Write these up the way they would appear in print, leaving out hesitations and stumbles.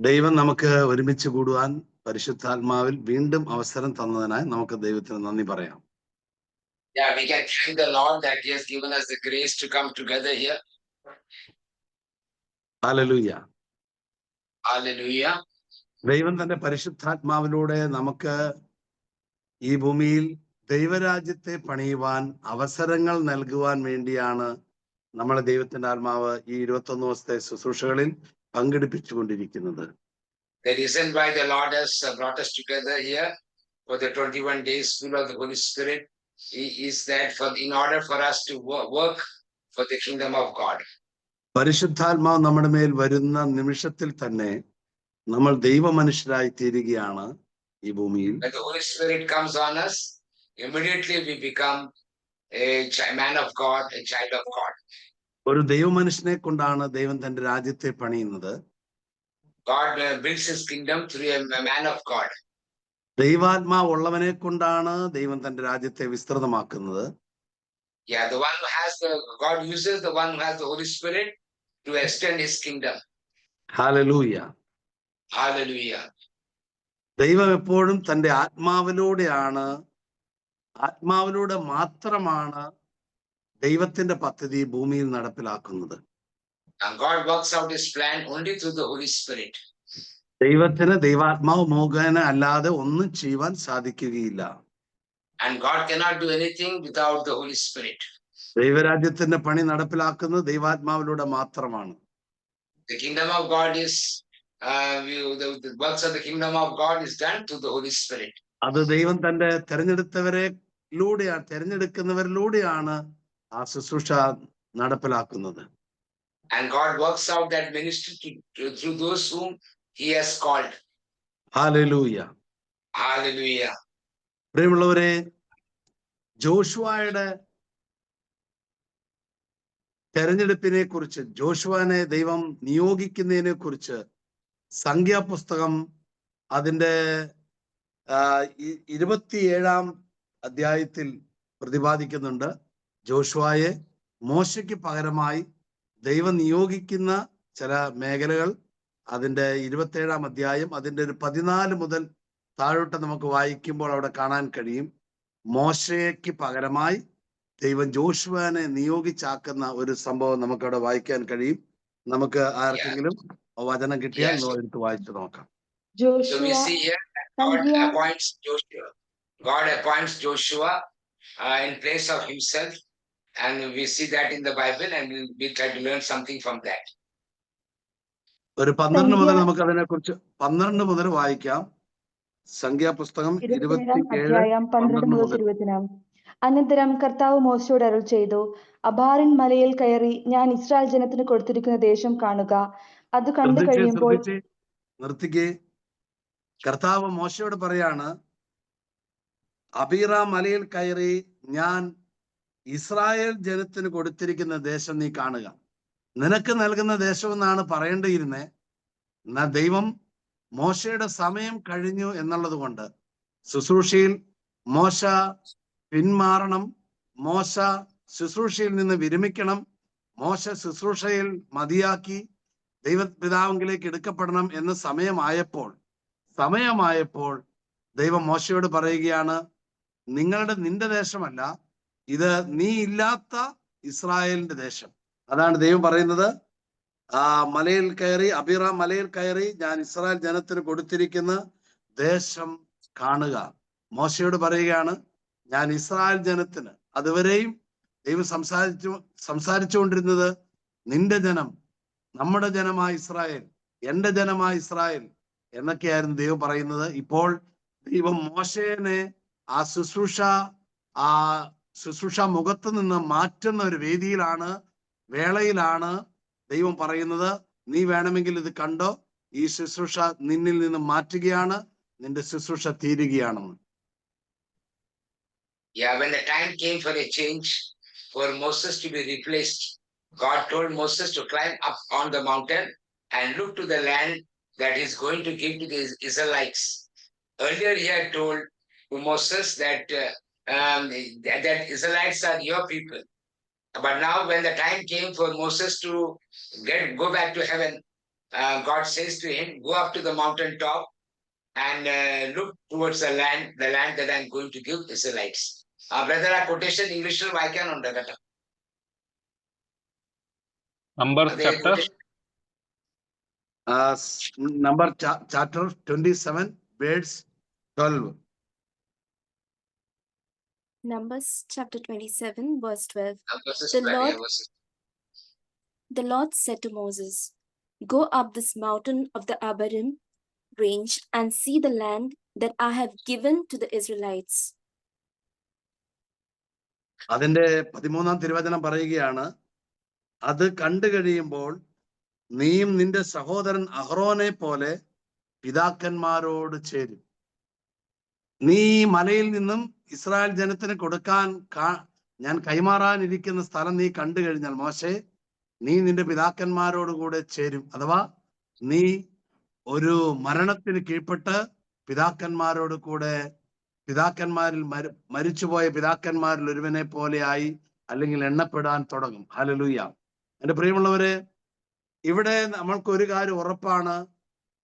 ദൈവം നമുക്ക് ഒരുമിച്ച് കൂടുവാൻ പരിശുദ്ധാത്മാവിൽ വീണ്ടും അവസരം തന്നതിനായി നമുക്ക് ദൈവത്തിന് നന്ദി പറയാം. Yeah, we can thank the Lord that He has given us the grace to come together here. Hallelujah. Hallelujah. ദൈവം തന്റെ പരിശുദ്ധാത്മാവിലൂടെ നമുക്ക് ഈ ഭൂമിയിൽ ദൈവരാജ്യത്തെ പണിയുവാൻ അവസരങ്ങൾ നൽകുവാൻ വേണ്ടിയാണ് നമ്മളെ ദൈവത്തിന്റെ ആത്മാവ് ഈ 21 ദിവസത്തെ ശുശ്രൂഷകളിൽ പങ്കെടുപ്പിച്ചുകൊണ്ടിരിക്കുന്നത്. The reason why the Lord has brought us together here for the 21 days full of the Holy Spirit is that in order for us to work for the kingdom of God. പരിശുദ്ധാത്മാവ് നമ്മുടെ മേൽ വരുന്ന നിമിഷത്തിൽ തന്നെ നമ്മൾ ദൈവമനുഷ്യരായി തീരുകയാണ് ഈ ഭൂമിയിൽ. When the Holy Spirit comes on us, immediately we become a man of God, a child of God. ഒരു ദൈവമനുഷ്യനെ കൊണ്ടാണ് ദൈവം തന്റെ രാജ്യത്തെ പണിയുന്നത്. God builds His kingdom through a man of God. ദൈവാത്മാവ് ഉള്ളവനെ കൊണ്ടാണ് ദൈവം തന്റെ രാജ്യത്തെ വിസ്തൃതമാക്കുന്നത്. Yeah, the one who has God uses the one who has the Holy Spirit to extend His kingdom. Hallelujah. Hallelujah. ദൈവം എപ്പോഴും തന്റെ ആത്മാവിലൂടെ മാത്രമാണ് ദൈവത്തിന്റെ പദ്ധതി ഭൂമിയിൽ നടപ്പിലാക്കുന്നത്. And God works out His plan only through the Holy Spirit. ദൈവത്തിന് ദൈവാത്മാവ് മുഖേന അല്ലാതെ ഒന്നും ചെയ്യുവാൻ സാധിക്കുകയില്ല. And God cannot do anything without the Holy Spirit. ദൈവരാജ്യത്തിന്റെ പണി നടപ്പിലാക്കുന്നത് ദൈവാത്മാവിലൂടെ മാത്രമാണ്. The kingdom of God is the works of the kingdom of God is done through the Holy Spirit. അത് ദൈവം തന്റെ തെരഞ്ഞെടുക്കുന്നവരിലൂടെയാണ് ആ ശുശ്രൂഷ നടപ്പിലാക്കുന്നത്. And God works out that ministry through those whom He has called. Hallelujah. Hallelujah. പ്രിയമുള്ളവരെ, ജോഷുവയുടെ തെരഞ്ഞെടുപ്പിനെ കുറിച്ച്, ജോഷുവനെ ദൈവം നിയോഗിക്കുന്നതിനെ കുറിച്ച് സംഖ്യാപുസ്തകം അതിന്റെ 27-ാം അധ്യായത്തിൽ പ്രതിപാദിക്കുന്നുണ്ട്. ജോഷുവയെ മോശയ്ക്ക് പകരമായി ദൈവം നിയോഗിക്കുന്ന ചില മേഖലകൾ അതിന്റെ 27-ാം അധ്യായം അതിന്റെ ഒരു 14 മുതൽ താഴോട്ട് നമുക്ക് വായിക്കുമ്പോൾ അവിടെ കാണാൻ കഴിയും. മോശയ്ക്ക് പകരമായി ദൈവം ജോഷുവനെ നിയോഗിച്ചാക്കുന്ന ഒരു സംഭവം നമുക്കവിടെ വായിക്കാൻ കഴിയും. നമുക്ക് ആർക്കെങ്കിലും വചനം കിട്ടിയാൽ എടുത്ത് വായിച്ചു നോക്കാം. So we see here God appoints Joshua in place of himself, and we see that in the Bible, and we try to learn something from that. ഒരു 12 മുതൽ നമുക്ക് അതിനെ കുറിച്ച് 12 മുതൽ വായിക്കാം. സംഖ്യാപുസ്തകം 27-12 അനന്തരം കർത്താവ് മോശയോട് അരുൾ ചെയ്തു, അബാറിൻ മലയിൽ കയറി ഞാൻ ഇസ്രായേൽ ജനത്തിന് കൊടുത്തിരിക്കുന്ന ദേശം കാണുക. അത് കണ്ടു കഴിയുമ്പോൾ നിർത്തിക്കേ. കർത്താവ് മോശയോട് പറയാണ്, അബീറ മലയിൽ കയറി ഞാൻ ഇസ്രായേൽ ജനത്തിന് കൊടുത്തിരിക്കുന്ന ദേശം നീ കാണുക. നിനക്ക് നൽകുന്ന ദേശം എന്നാണ് പറയേണ്ടിയിരുന്നേ. എന്നാൽ ദൈവം മോശയുടെ സമയം കഴിഞ്ഞു എന്നുള്ളത് കൊണ്ട് ശുശ്രൂഷയിൽ മോശ പിന്മാറണം, മോശ ശുശ്രൂഷയിൽ നിന്ന് വിരമിക്കണം, മോശ ശുശ്രൂഷയിൽ മതിയാക്കി ദൈവപിതാവിലേക്ക് എടുക്കപ്പെടണം എന്ന് സമയമായപ്പോൾ ദൈവം മോശയോട് പറയുകയാണ്, നിന്റെ ദേശമല്ല ഇത്, നീ ഇല്ലാത്ത ഇസ്രായേലിന്റെ ദേശം. അതാണ് ദൈവം പറയുന്നത്. മലയിൽ കയറി, അബീറ മലയിൽ കയറി ഞാൻ ഇസ്രായേൽ ജനത്തിന് കൊടുത്തിരിക്കുന്ന ദേശം കാണുക. മോശയോട് പറയുകയാണ്, ഞാൻ ഇസ്രായേൽ ജനത്തിന്, അതുവരെയും ദൈവം സംസാരിച്ചുകൊണ്ടിരുന്നത് നിന്റെ ജനം, നമ്മുടെ ജനമായ ഇസ്രായേൽ, എന്റെ ജനമായ ഇസ്രായേൽ എന്നൊക്കെയായിരുന്നു ദൈവം പറയുന്നത്. ഇപ്പോൾ ദൈവം മോശേനെ ആ ശുശ്രൂഷ മുഖത്ത് നിന്ന് മാറ്റുന്ന ഒരു വേളയിലാണ് ദൈവം പറയുന്നത്, നീ വേണമെങ്കിൽ ഇത് കണ്ടോ, ഈ ശുശ്രൂഷ നിന്നിൽ നിന്ന് മാറ്റുകയാണ്, നിന്റെ ശുശ്രൂഷ തീരുകയാണെന്ന്. Yeah, when the time came for a change, for Moses to be replaced, God told Moses to climb up on the mountain and look to the land that He's going to give to the Israelites. Earlier He had told to Moses that that Israelites are your people. But now when the time came for Moses to go back to heaven, God says to him, go up to the mountain top and look towards the land that I'm going to give Israelites. Brother, a quotation English വായിക്കാനുണ്ട് കേട്ടോ. Numbers അതെ, chapter quotation. Number chapter 27, verse 12. Numbers chapter 27, verse 12. Verses The 12, Lord- yeah, verses. The Lord said to Moses, go up this mountain of the Abarim range and see the land that I have given to the Israelites. അതിന്റെ 13-ാം തിരുവചനം പറയുകയാണ്, അത് കണ്ടു കഴിയുമ്പോൾ നീയും നിന്റെ സഹോദരൻ അഹ്റോനെ പോലെ പിതാക്കന്മാരോട് ചേരും. നീ ഈ മലയിൽ നിന്നും ഇസ്രായേൽ ജനത്തിന് കൊടുക്കാൻ ഞാൻ കൈമാറാനിരിക്കുന്ന സ്ഥലം നീ കണ്ടു കഴിഞ്ഞാൽ മോശെ, നീ നിന്റെ പിതാക്കന്മാരോട് കൂടെ ചേരും. അഥവാ നീ ഒരു മരണത്തിന് കീഴ്പ്പെട്ട് പിതാക്കന്മാരോട് കൂടെ, പിതാക്കന്മാരിൽ മരിച്ചുപോയ പിതാക്കന്മാരിൽ ഒരുവനെ പോലെയായി അല്ലെങ്കിൽ എണ്ണപ്പെടാൻ തുടങ്ങും. ഹല്ലേലൂയ. എന്റെ പ്രിയമുള്ളവരെ, ഇവിടെ നമ്മൾക്ക് ഒരു കാര്യം ഉറപ്പാണ്,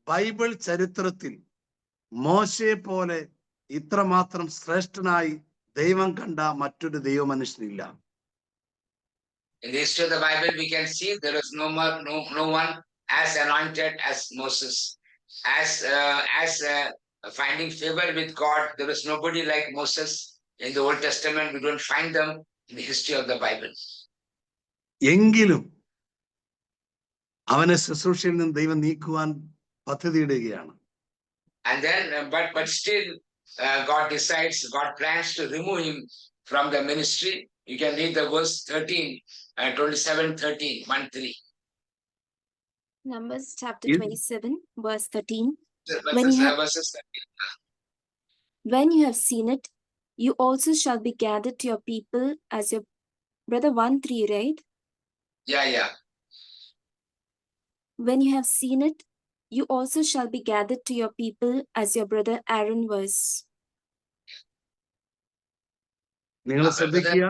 ബൈബിൾ ചരിത്രത്തിൽ മോശയെ പോലെ ഇത്രമാത്രം ശ്രേഷ്ഠനായി ദൈവം കണ്ട മറ്റൊരു ദൈവമനുഷ്യനില്ല. In the history of the Bible, we can see there is no one as anointed as Moses. As finding favor with God, there is nobody like Moses in the Old Testament. We don't find them in the history of the Bible. എങ്കിലും അവനെ ശുശ്രൂഷയിൽ നിന്ന് ദൈവം നീക്കുവാൻ പദ്ധതിയിടുകയാണ്. And then, but still, God plans to remove him from the ministry. You can read the verse 13, 27:13, 1-3. Numbers chapter Yes. 27, verse 13. Verses 13. When you have seen it, you also shall be gathered to your people as your brother 1:3, right? Yeah. When you have seen it, you also shall be gathered to your people as your brother Aaron was. നിങ്ങൾ ശ്രദ്ധിക്കുക,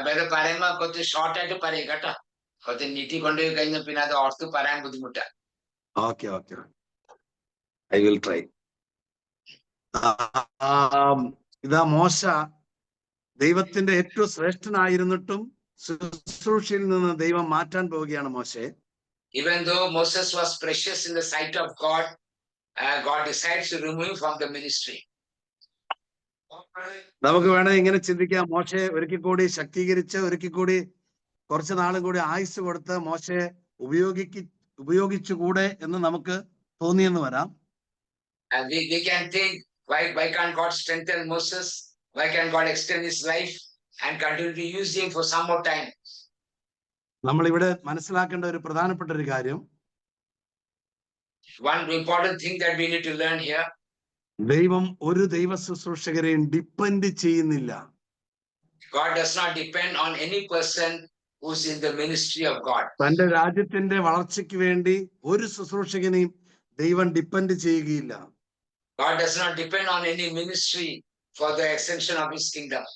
വേറെ പറയുമ്പോ കുറച്ച് short ആയിട്ട് പറയും കേട്ടോ. കുറച്ച് നീട്ടി കൊണ്ടുപോയി കഴിഞ്ഞാൽ പിന്നെ അത് ഓർത്ത് പറയാൻ ബുദ്ധിമുട്ടാണ്. Okay, I will try. ഇതാ മോശ ദൈവത്തിന്റെ ഏറ്റവും ശ്രേഷ്ഠനായിരുന്നിട്ടും ശുശ്രൂഷയിൽ നിന്ന് ദൈവം മാറ്റാൻ പോവുകയാണ് മോശെ. Even though Moses was precious in the sight of God, God decides to remove him from the ministry. നമുക്ക് വേണേ ഇങ്ങനെ ചിന്തിക്കാം, മോശെ ഒരിക്കൽ കൂടി ശക്തീകരിച്ച് ഒരിക്കൽ കൂടി കുറച്ചു നാളും കൂടി ആയുസ് കൊടുത്ത് മോശെ ഉപയോഗിച്ചുകൂടെ എന്ന് നമുക്ക് തോന്നിയെന്ന് വരാം. And we can think, why can't God strengthen Moses? Why can't God extend his life and continue to use him for some more time? നമ്മൾ ഇവിടെ മനസ്സിലാക്കേണ്ട ഒരു പ്രധാനപ്പെട്ട ഒരു കാര്യം, one important thing that we need to learn here, ദൈവം ഒരു ദൈവ ശുശ്രൂഷകരെയും ഡിപ്പെൻഡ് ചെയ്യുന്നില്ല. God does not depend on any person who's in the ministry of God. തന്റെ രാജ്യത്തിന്റെ വളർച്ചയ്ക്ക് വേണ്ടി ഒരു ശുശ്രൂഷകനെയും ദൈവം ഡിപ്പെൻഡ് ചെയ്യുകയില്ല. God does not depend on any ministry for the extension of his kingdom.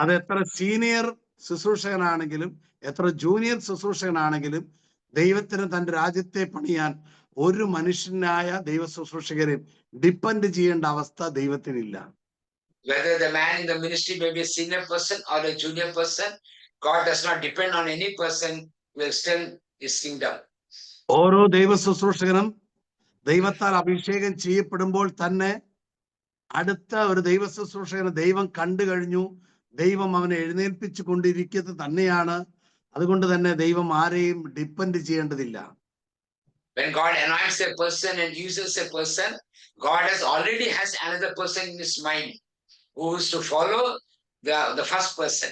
അത് എത്ര സീനിയർ ശുശ്രൂഷകനാണെങ്കിലും എത്ര ജൂനിയർ ശുശ്രൂഷകനാണെങ്കിലും ദൈവത്തിന് തന്റെ രാജ്യത്തെ പണിയാൻ ഒരു മനുഷ്യനായ ദൈവ ശുശ്രൂഷകരെയും ഡിപ്പെൻഡ് ചെയ്യേണ്ട അവസ്ഥ ദൈവത്തിനില്ല. Whether the man in the ministry may be a senior person or a junior person, God does not depend on any person who will extend his kingdom. ഓരോ ദൈവ ശുശ്രൂഷകനും ദൈവത്താൽ അഭിഷേകം ചെയ്യപ്പെടുമ്പോൾ തന്നെ അടുത്ത ഒരു ദൈവ ശുശ്രൂഷകനെ ദൈവം കണ്ടു കഴിഞ്ഞു, ദൈവം അവനെ എഴുന്നേൽപ്പിച്ചു കൊണ്ടിരിക്കുന്നത് തന്നെയാണ്. അതുകൊണ്ട് തന്നെ ദൈവം ആരെയും ഡിപ്പെൻഡ് ചെയ്യേണ്ടതില്ല. When God anoints a person and uses a person, God already has another person in his mind who is to follow the first person.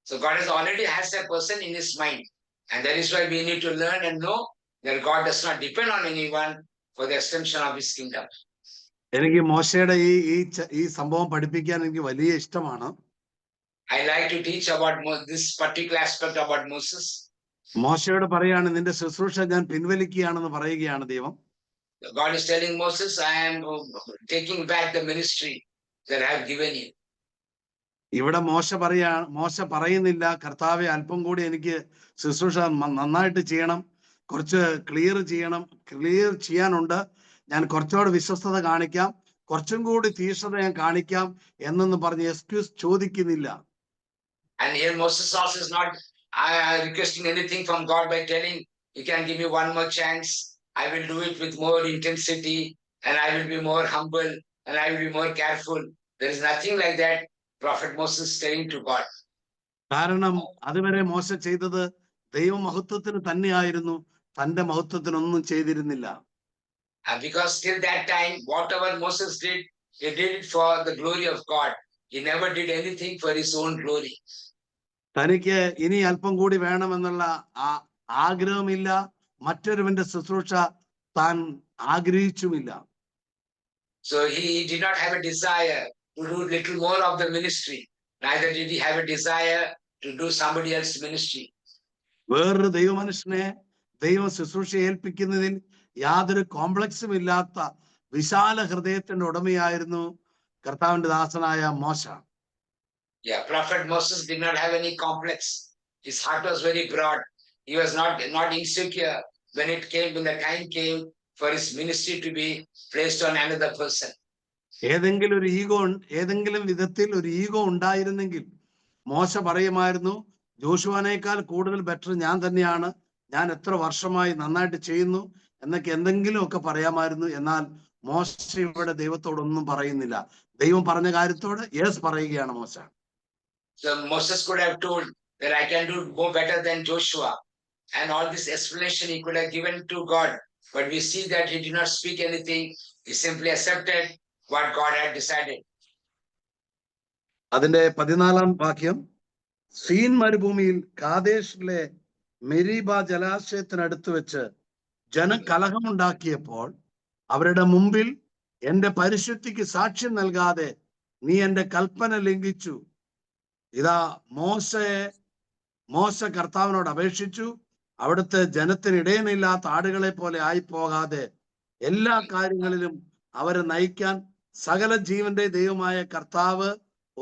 So God already has a person in his mind. And that is why we need to learn and know that God does not depend on anyone for the extension of his kingdom. എനിക്ക് മോശയുടെ ഈ സംഭവം പഠിപ്പിക്കാൻ എനിക്ക് വലിയ ഇഷ്ടമാണ്. I like to teach about this particular aspect about Moses. മോശയോട് പറയാണ്, നിന്റെ ശുശ്രൂഷ ഞാൻ പിൻവലിക്കുകയാണെന്ന് പറയുകയാണ് ദൈവം. God is telling Moses, I am taking back the ministry that I have given you. ഇവിടെ മോശ പറയുന്നില്ല, കർത്താവെ അല്പം കൂടി എനിക്ക് ശുശ്രൂഷ നന്നായിട്ട് ചെയ്യണം, കുറച്ച് ക്ലിയർ ചെയ്യാനുണ്ട്. ഞാൻ കുറച്ചുകൂടെ വിശ്വസ്തത കാണിക്കാം, കുറച്ചും കൂടി തീക്ഷ്ണത ഞാൻ കാണിക്കാം എന്നൊന്നും പറഞ്ഞ് എക്സ്ക്യൂസ് ചോദിക്കുന്നില്ല. And here Moses also is not requesting anything from God by telling, you can give me one more chance, I will do it with more intensity, and I will be more humble, and I will be more careful. There is nothing like that Prophet Moses is telling to God. കാരണം അതുവരെ മോശ ചെയ്തത് ദൈവമഹത്വത്തിന് തന്നെയായിരുന്നു, തന്റെ മഹത്വത്തിനൊന്നും ചെയ്തിരുന്നില്ല. And because till that time, whatever Moses did, he did it for the glory of God. He never did anything for his own glory. തനിക്ക് ഇനി അല്പം കൂടി വേണമെന്നുള്ള ആഗ്രഹമില്ല, മറ്റൊരുവന്റെ ശുശ്രൂഷ താൻ ആഗ്രഹിച്ചുമില്ല. So he did not have a desire to do little more of the ministry. Neither did he have a desire to do somebody else's ministry. വേറൊരു ദൈവമനുഷ്യനെ ദൈവം ശുശ്രൂഷ ഏൽപ്പിക്കുന്നതിൽ യാതൊരു കോംപ്ലക്സും ഇല്ലാത്ത വിശാല ഹൃദയത്തിന്റെ ഉടമയായിരുന്നു കർത്താവിന്റെ ദാസനായ മോശ. Yeah, Prophet Moses did not have any complex. His heart was very broad. He was not insecure when the time came for his ministry to be placed on another person. ഏതെങ്കിലും വിധത്തിൽ ഒരു ഈഗോ ഉണ്ടായിരുന്നെങ്കിൽ മോശ പറയുമായിരുന്നു, ജോഷുവാനേക്കാൾ കൂടുതൽ better ഞാൻ തന്നെയാണ്, ഞാൻ എത്ര വർഷമായി നന്നായിട്ട് ചെയ്യുന്നു എന്നൊക്കെ എന്തെങ്കിലും ഒക്കെ പറയാമായിരുന്നു. എന്നാൽ മോശ ഇവിടെ ദൈവത്തോടൊന്നും പറയുന്നില്ല. ദൈവം പറഞ്ഞ കാര്യത്തോട് യെസ് പറയുകയാണ് മോശ. So Moses could have told that I can do more better than Joshua, and all this explanation he could have given to God. But we see that he did not speak anything. He simply accepted what God had decided. അതിന്റെ 14-ാം വാക്യം, scene മരുഭൂമിയിൽ കാദേശിലെ മെരീബ ജലാശയത്തിനടുത്ത് വെച്ച് ജനം കലഹമുണ്ടാക്കിയപ്പോൾ അവരുടെ മുമ്പിൽ എന്റെ പരിശുദ്ധിക്ക് സാക്ഷ്യം നൽകാതെ നീ എന്റെ കൽപ്പന ലംഘിച്ചു. ഇതാ മോശ കർത്താവിനോട് അപേക്ഷിച്ചു, അവിടുത്തെ ജനത്തിന് ഇടയനില്ലാത്ത ആടുകളെ പോലെ ആയിപ്പോകാതെ എല്ലാ കാര്യങ്ങളിലും അവരെ നയിക്കാൻ സകല ജീവന്റെ ദൈവമായ കർത്താവ്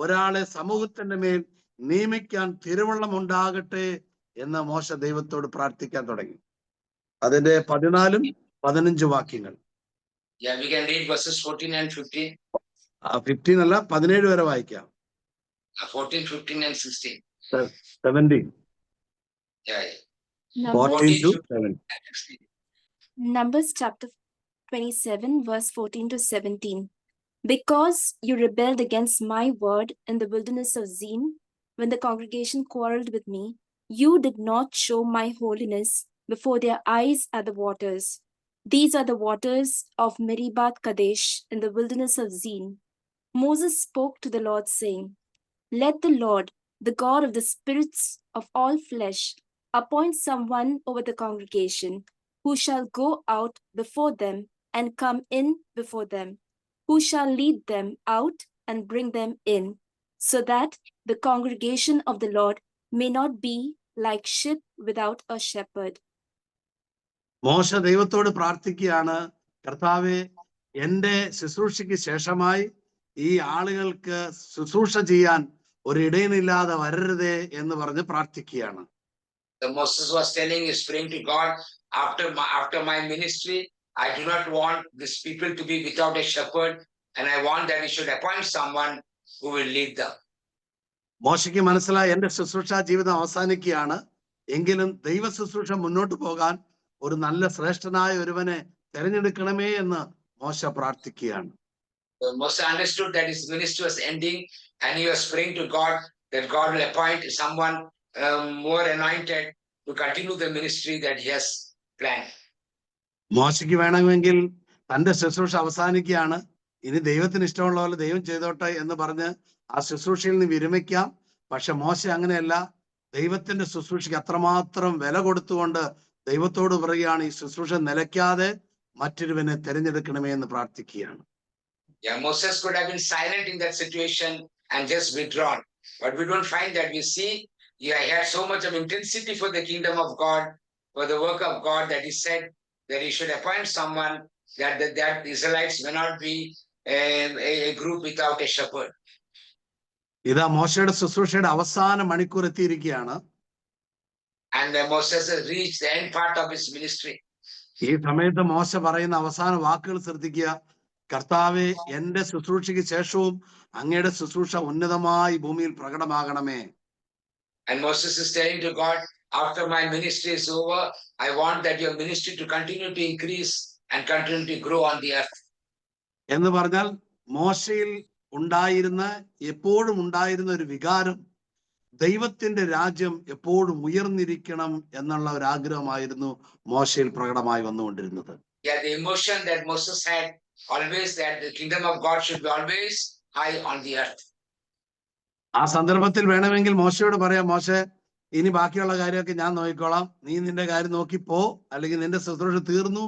ഒരാളെ സമൂഹത്തിന്റെ മേൽ നിയമിക്കാൻ തിരുവള്ളമുണ്ടാകട്ടെ എന്ന് മോശ ദൈവത്തോട് പ്രാർത്ഥിക്കാൻ തുടങ്ങി. അതിന്റെ 14-15 വാക്യങ്ങൾ. Yeah, we can read verses 14 and 15. 15 അല്ല, 17 വരെ വായിക്കാം. 14, 15 and 16. 17. Yeah. 14 to 17. Numbers chapter 27, verse 14 to 17. Because you rebelled against my word in the wilderness of Zin, when the congregation quarreled with me, you did not show my holiness before their eyes at the waters. These are the waters of Meribah Kadesh in the wilderness of Zin. Moses spoke to the Lord, saying, let the Lord, the God of the spirits of all flesh, appoint someone over the congregation, who shall go out before them and come in before them, who shall lead them out and bring them in, so that the congregation of the Lord may not be like sheep without a shepherd. മോശ ദൈവത്തോട് പ്രാർത്ഥിക്കുകയാണ്, കർത്താവേ, എന്റെ ശുശ്രൂഷയ്ക്ക് ശേഷമായി ഈ ആളുകൾക്ക് ശുശ്രൂഷ ചെയ്യാൻ ഒരു ഇടയനില്ലാതെ വരരുതേ എന്ന് പറഞ്ഞ് പ്രാർത്ഥിക്കുകയാണ്. Moses was telling, is praying to God, after my ministry, I do not want these people to be without a shepherd, and I want that he should appoint someone who will lead them. മോശയ്ക്ക് മനസ്സിലായി, എന്റെ ശുശ്രൂഷ ജീവിതം അവസാനിക്കുകയാണ്, എങ്കിലും ദൈവ ശുശ്രൂഷ മുന്നോട്ട് പോകാൻ ഒരു നല്ല ശ്രേഷ്ഠനായ ഒരുവനെ തെരഞ്ഞെടുക്കണമേ എന്ന് മോശ പ്രാർത്ഥിക്കുകയാണ്. Moses understood that his ministry was ending, and he was praying to God that God will appoint someone more anointed to continue the ministry that he has planned. മോശയ്ക്ക് വേണമെങ്കിൽ തന്റെ ശുശ്രൂഷ അവസാനിക്കുകയാണ്, ഇനി ദൈവത്തിന് ഇഷ്ടമുള്ള പോലെ ദൈവം ചെയ്തോട്ടെ എന്ന് പറഞ്ഞ് ആ ശുശ്രൂഷയിൽ നിന്ന് വിരമിക്കാം. പക്ഷെ മോശ അങ്ങനെയല്ല, ദൈവത്തിന്റെ ശുശ്രൂഷയ്ക്ക് അത്രമാത്രം വില കൊടുത്തുകൊണ്ട് ദൈവത്തോട് പറയുകയാണ്, ഈ ശുശ്രൂഷ നിലയ്ക്കാതെ മറ്റൊരുവനെ തെരഞ്ഞെടുക്കണമേ എന്ന് പ്രാർത്ഥിക്കുകയാണ്. Yeah, Moses could have been silent in that situation and just withdrawn, but we don't find that. We see he had so much of intensity for the kingdom of God, for the work of God, that he said that he should appoint someone, that the Israelites may not be a group without a shepherd. ഇതാ മോശയുടെ ശുശ്രൂഷയുടെ അവസാന മണിക്കൂർ എത്തിയിരിക്കുകയാണ്. and Moses has reached the end part of his ministry. ഈ സമയത്ത് മോശ പറയുന്ന അവസാന വാക്കുകൾ ശ്രദ്ധിക്കുക. കർത്താവേ, എന്റെ ശുശ്രൂഷയ്ക്ക് ശേഷവും അങ്ങയുടെ ശുശ്രൂഷ ഉന്നതമായി ഭൂമിയിൽ പ്രകടമാകണമേ. And Moses is telling to God, after my ministry is over, I want that your ministry to continue to increase and continue to grow on the earth. എന്ന് പറഞ്ഞാൽ മോശയിൽ ഉണ്ടായിരുന്ന എപ്പോഴും ഉണ്ടായിരുന്ന ഒരു വികാരം ദൈവത്തിന്റെ രാജ്യം എപ്പോഴും ഉയർന്നിരിക്കണം എന്നുള്ള ഒരു ആഗ്രഹമായിരുന്നു മോശയിൽ പ്രകടമായി വന്നുകൊണ്ടിരുന്നത്. Yeah, the emotion that Moses had always, that the kingdom of God should be always high on the earth. ആ സന്ദർഭത്തിൽ വേണമെങ്കിൽ മോശയോട് പറയാം, മോശെ, ഇനി ബാക്കിയുള്ള കാര്യമൊക്കെ ഞാൻ നോക്കിക്കോളാം, നീ നിന്റെ കാര്യം നോക്കിപ്പോ, അല്ലെങ്കിൽ നിന്റെ ശുശ്രൂഷ തീർന്നു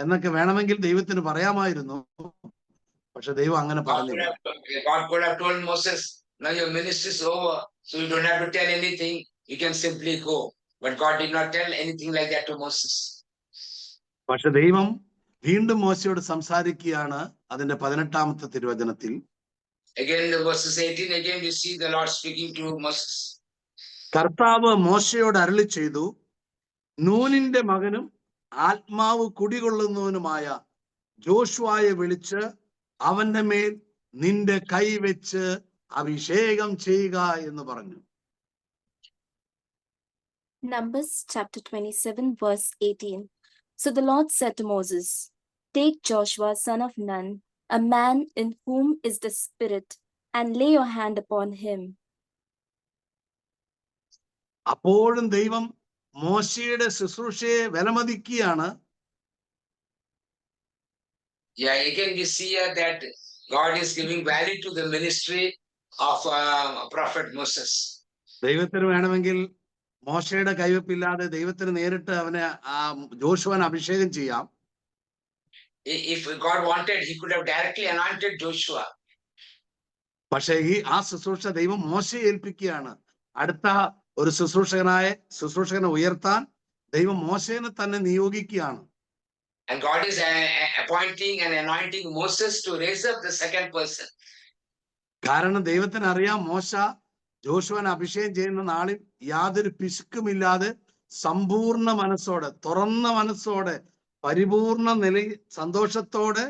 എന്നൊക്കെ വേണമെങ്കിൽ ദൈവത്തിന് പറയാമായിരുന്നു. പക്ഷെ ദൈവം അങ്ങനെ പറഞ്ഞില്ല. God could have told Moses, now your ministry is over, so you don't have to tell anything, you can simply go. But God did not tell anything like that to Moses. പക്ഷെ ദൈവം വീണ്ടും മോശയോട് സംസാരിക്കുകയാണ്. അതിന്റെ 18-ാമത്തെ തിരുവചനത്തിൽ Again, the verses 18, again you see the Lord speaking to Moses. കർത്താവ് മോശയോട് അരുളി ചെയ്തു, നൂനിന്റെ മകനും ആത്മാവ് കുടികൊള്ളുന്നവനുമായ ജോഷുവയെ വിളിച്ച് അവന്റെ മേൽ നിന്റെ കൈ വെച്ച് അഭിഷേകം ചെയ്യുക എന്ന് പറഞ്ഞു. Numbers chapter 27 verse 18. So the Lord said to Moses, take Joshua son of Nun, a man in whom is the Spirit, and lay your hand upon him. അപ്പോഴും ദൈവം മോശയുടെ ശുശ്രൂഷയെ വിലമതിക്കുകയാണ്. Yeah, again we see here that God is giving value to the ministry of prophet Moses. ദൈവത്തിന് വേണമെങ്കിൽ മോശയുടെ കൈവപ്പില്ലാതെ ദൈവത്തിന് നേരിട്ട് അവനെ ജോഷുവനെ അഭിഷേകം ചെയ്യാം. If God wanted, he could have directly anointed Joshua. പക്ഷേ ആ ശുശ്രൂഷ ദൈവം മോശയെ ഏൽപ്പിക്കുകയാണ്. അടുത്ത ഒരു ശുശ്രൂഷകനെ ഉയർത്താൻ ദൈവം മോശേനെ തന്നെ നിയോഗിക്കുകയാണ്. And God is appointing and anointing Moses to raise up the second person. കാരണം ദൈവത്തിന് അറിയാം, മോശ ജോഷുവനെ അഭിഷേകം ചെയ്യുന്ന നാളിൽ യാതൊരു പിശുക്കുമില്ലാതെ സമ്പൂർണ്ണ മനസ്സോടെ, തുറന്ന മനസ്സോടെ, പരിപൂർണ സന്തോഷത്തോടെ